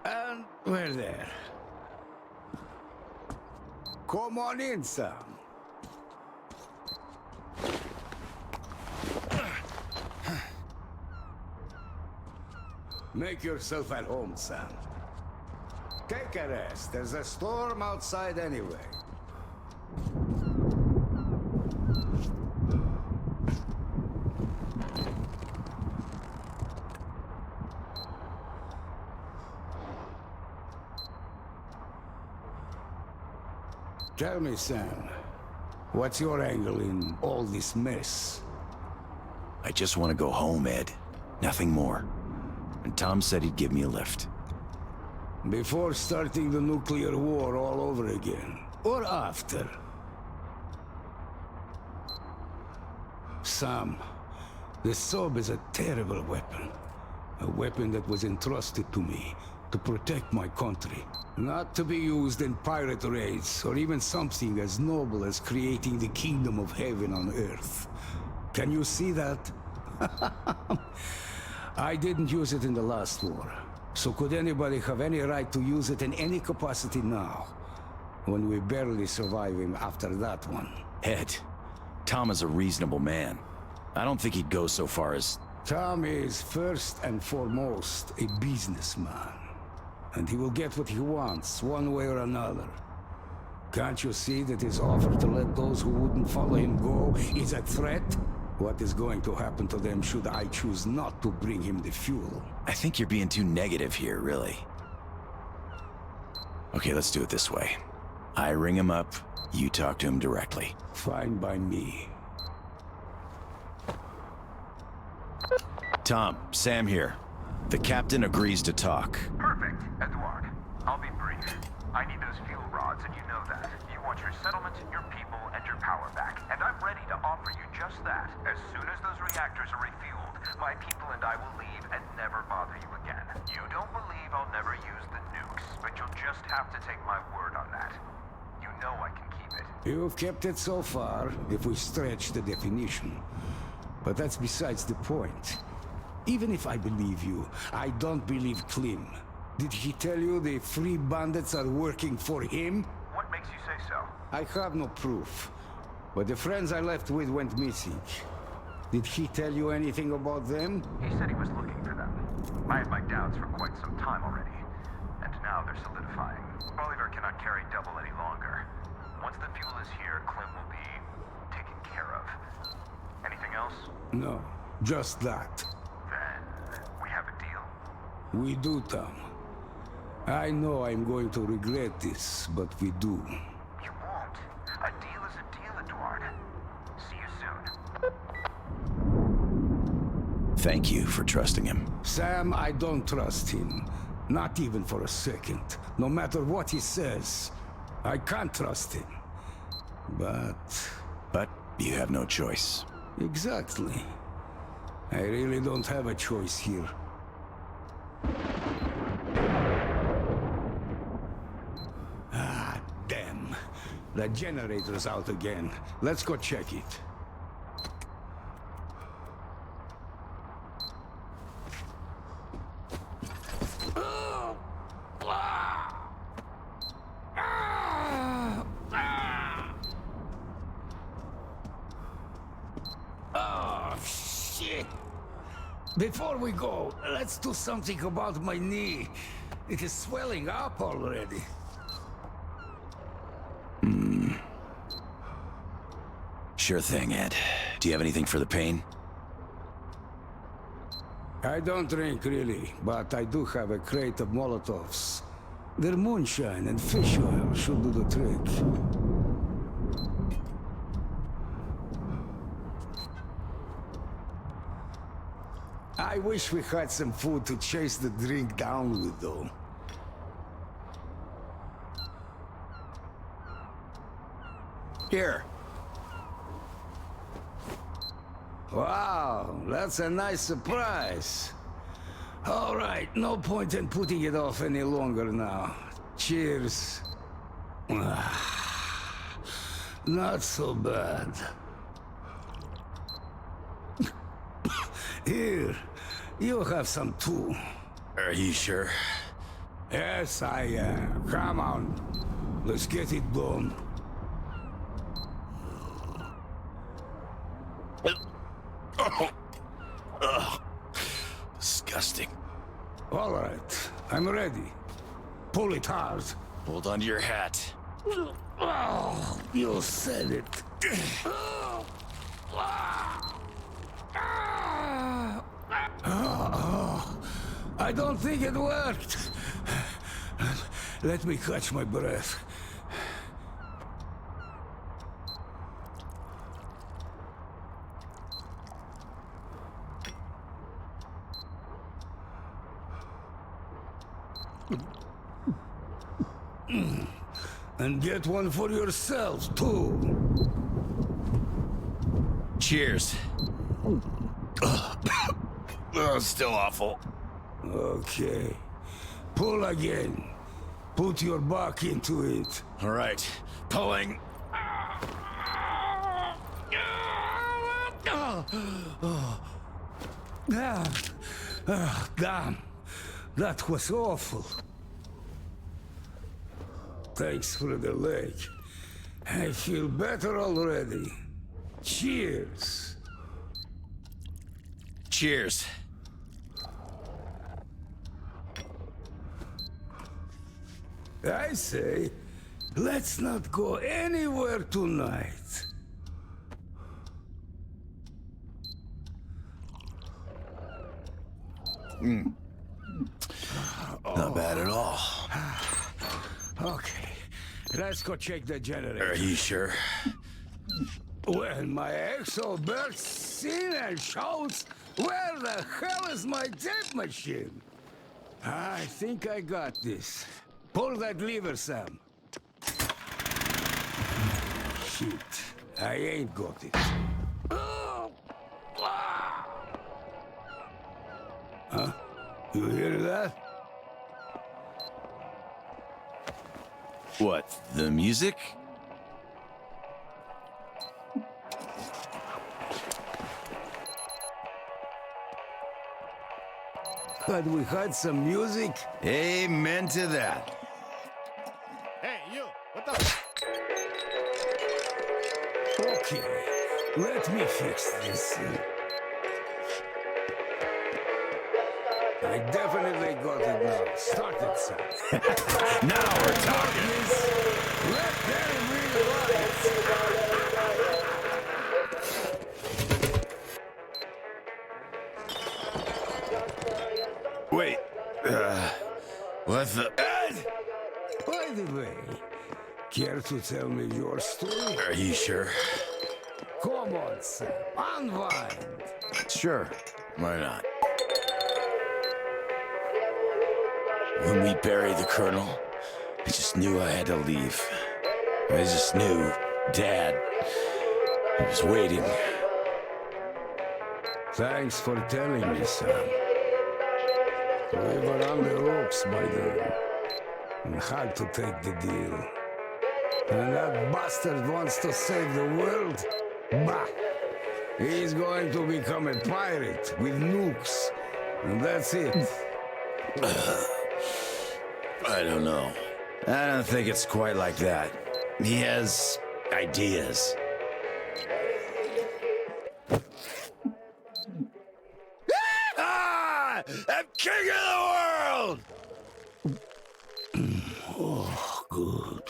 And we're there. Come on in, Sam. Make yourself at home, Sam. Take a rest. There's a storm outside anyway. Tell me, Sam, what's your angle in all this mess? I just want to go home, Ed. Nothing more. And Tom said he'd give me a lift. Before starting the nuclear war all over again? Or after? Sam, the Sob is a terrible weapon. A weapon that was entrusted to me to protect my country. Not to be used in pirate raids, or even something as noble as creating the kingdom of heaven on earth. Can you see that? I didn't use it in the last war. So could anybody have any right to use it in any capacity now? When we barely survive him after that one. Ed, Tom is a reasonable man. I don't think he'd go so far as... Tom is first and foremost a businessman. And he will get what he wants, one way or another. Can't you see that his offer to let those who wouldn't follow him go is a threat? What is going to happen to them should I choose not to bring him the fuel? I think you're being too negative here, really. Okay, let's do it this way. I ring him up, you talk to him directly. Fine by me. Tom, Sam here. The captain agrees to talk. Perfect, Edward. I'll be brief. I need those fuel rods, and you know that. You want your settlement, your people, and your power back. And I'm ready to offer you just that. As soon as those reactors are refueled, my people and I will leave and never bother you again. You don't believe I'll never use the nukes, but you'll just have to take my word on that. You know I can keep it. You've kept it so far, if we stretch the definition. But that's besides the point. Even if I believe you, I don't believe Klim. Did he tell you the free bandits are working for him? What makes you say so? I have no proof. But the friends I left with went missing. Did he tell you anything about them? He said he was looking for them. I had my doubts for quite some time already. And now they're solidifying. Bolivar cannot carry double any longer. Once the fuel is here, Klim will be taken care of. Anything else? No, just that. Then we have a deal. We do, Tom. I know I'm going to regret this, but we do. You won't. A deal is a deal, Eduard. See you soon. Thank you for trusting him. Sam, I don't trust him. Not even for a second. No matter what he says, I can't trust him. But you have no choice. Exactly. I really don't have a choice here. Ah, damn. The generator's out again. Let's go check it. Oh, shit. Before we go, let's do something about my knee. It is swelling up already. Sure thing, Ed. Do you have anything for the pain? I don't drink, really, but I do have a crate of Molotovs. Their moonshine and fish oil should do the trick. I wish we had some food to chase the drink down with, though. Here. Wow, that's a nice surprise. All right, no point in putting it off any longer now. Cheers. Not so bad. Here, you have some too. Are you sure? Yes, I am. Come on, let's get it done. Disgusting. All right, I'm ready. Pull it hard. Hold on to your hat. Oh, you said it. I don't think it worked. Let me catch my breath. And get one for yourself, too. Cheers. Still awful. Okay. Pull again. Put your back into it. All right. Pulling. Damn. That was awful. Thanks for the leg. I feel better already. Cheers. Cheers. I say, let's not go anywhere tonight. Not bad at all. Okay, let's go check the generator. Are you sure? When my exo bursts in and shouts, Where the hell is my tape machine? I think I got this. Pull that lever, Sam. Shit, I ain't got it. Huh? You hear that? What, the music? Had we had some music? Amen to that. Hey, you! What the? Okay, let me fix this. I definitely got it now. Start it, Sam. Now we're talking. Let them realize. Wait, what the? Ed! By the way, care to tell me your story? Are you sure? Come on, Sam. Unwind. Sure, why not? When we buried the Colonel, I just knew I had to leave. I just knew Dad was waiting. Thanks for telling me, Sam. We were on the ropes by then, and had to take the deal. And that bastard wants to save the world? Bah! He's going to become a pirate with nukes, and that's it. I don't know. I don't think it's quite like that. He has ideas. Ah! I'm king of the world! Oh, good.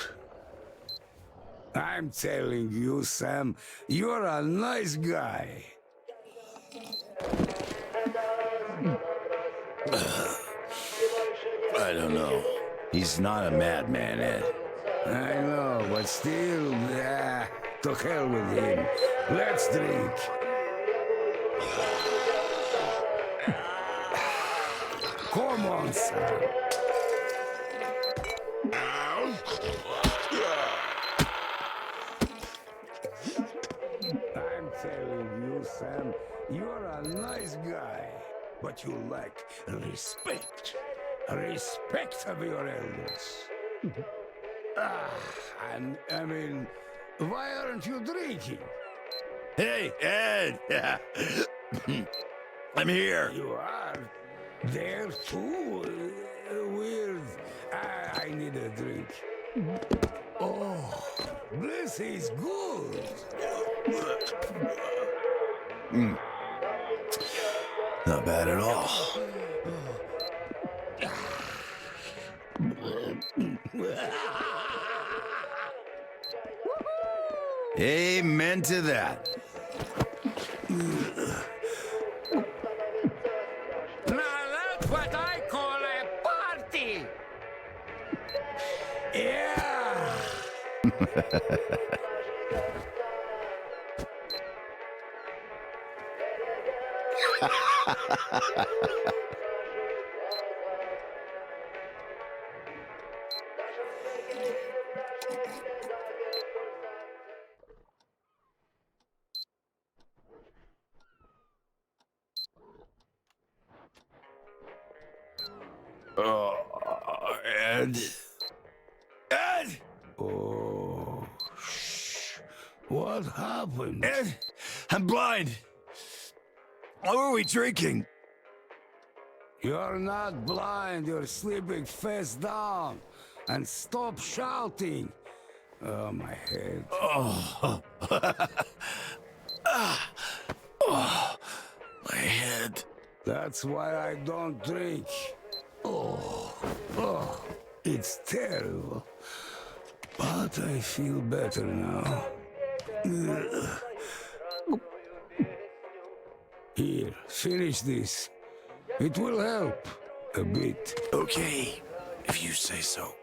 I'm telling you, Sam, you're a nice guy. I don't know. He's not a madman, Ed. I know, but still, to hell with him. Let's drink. Come on, Sam. I'm telling you, Sam, you're a nice guy, but you lack respect. Respect of your elders. I mean, why aren't you drinking? Hey, Ed! I'm here. You are there too? Weird. I need a drink. Oh, this is good. Not bad at all. Amen to that. Now that's what I call a party. Yeah. Ed? Ed! Oh, shh. What happened? Ed! I'm blind. What were we drinking? You're not blind. You're sleeping face down. And stop shouting. Oh, my head. Oh. Oh, my head. That's why I don't drink. Oh, it's terrible. But I feel better now. Here, finish this. It will help a bit. Okay, if you say so.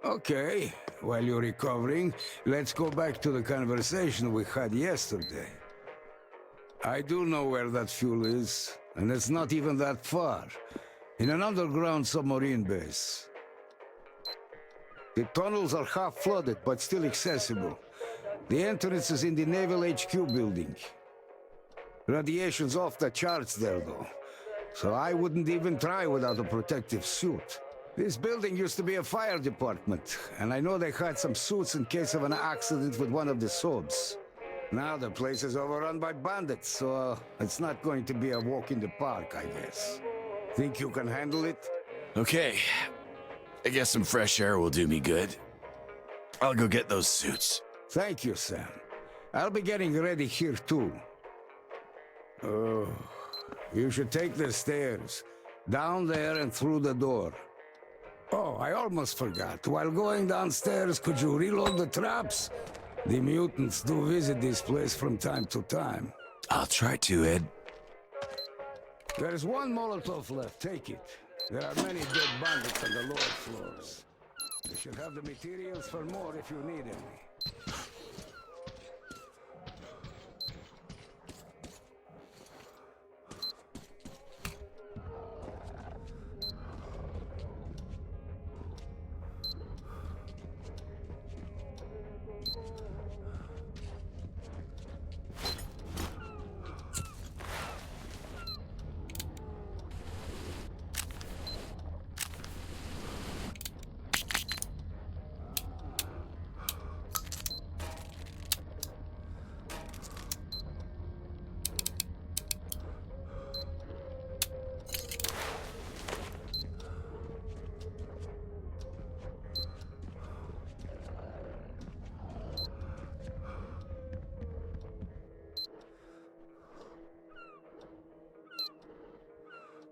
Okay, while you're recovering, let's go back to the conversation we had yesterday. I do know where that fuel is, and it's not even that far. In an underground submarine base. The tunnels are half flooded, but still accessible. The entrance is in the Naval HQ building. Radiation's off the charts there, though. So I wouldn't even try without a protective suit. This building used to be a fire department, and I know they had some suits in case of an accident with one of the subs. Now the place is overrun by bandits, so it's not going to be a walk in the park, I guess. Think you can handle it? Okay. I guess some fresh air will do me good. I'll go get those suits. Thank you, Sam. I'll be getting ready here, too. Oh, you should take the stairs. Down there and through the door. Oh, I almost forgot. While going downstairs, could you reload the traps? The mutants do visit this place from time to time. I'll try to, Ed. There's one Molotov left. Take it. There are many dead bandits on the lower floors. You should have the materials for more if you need any.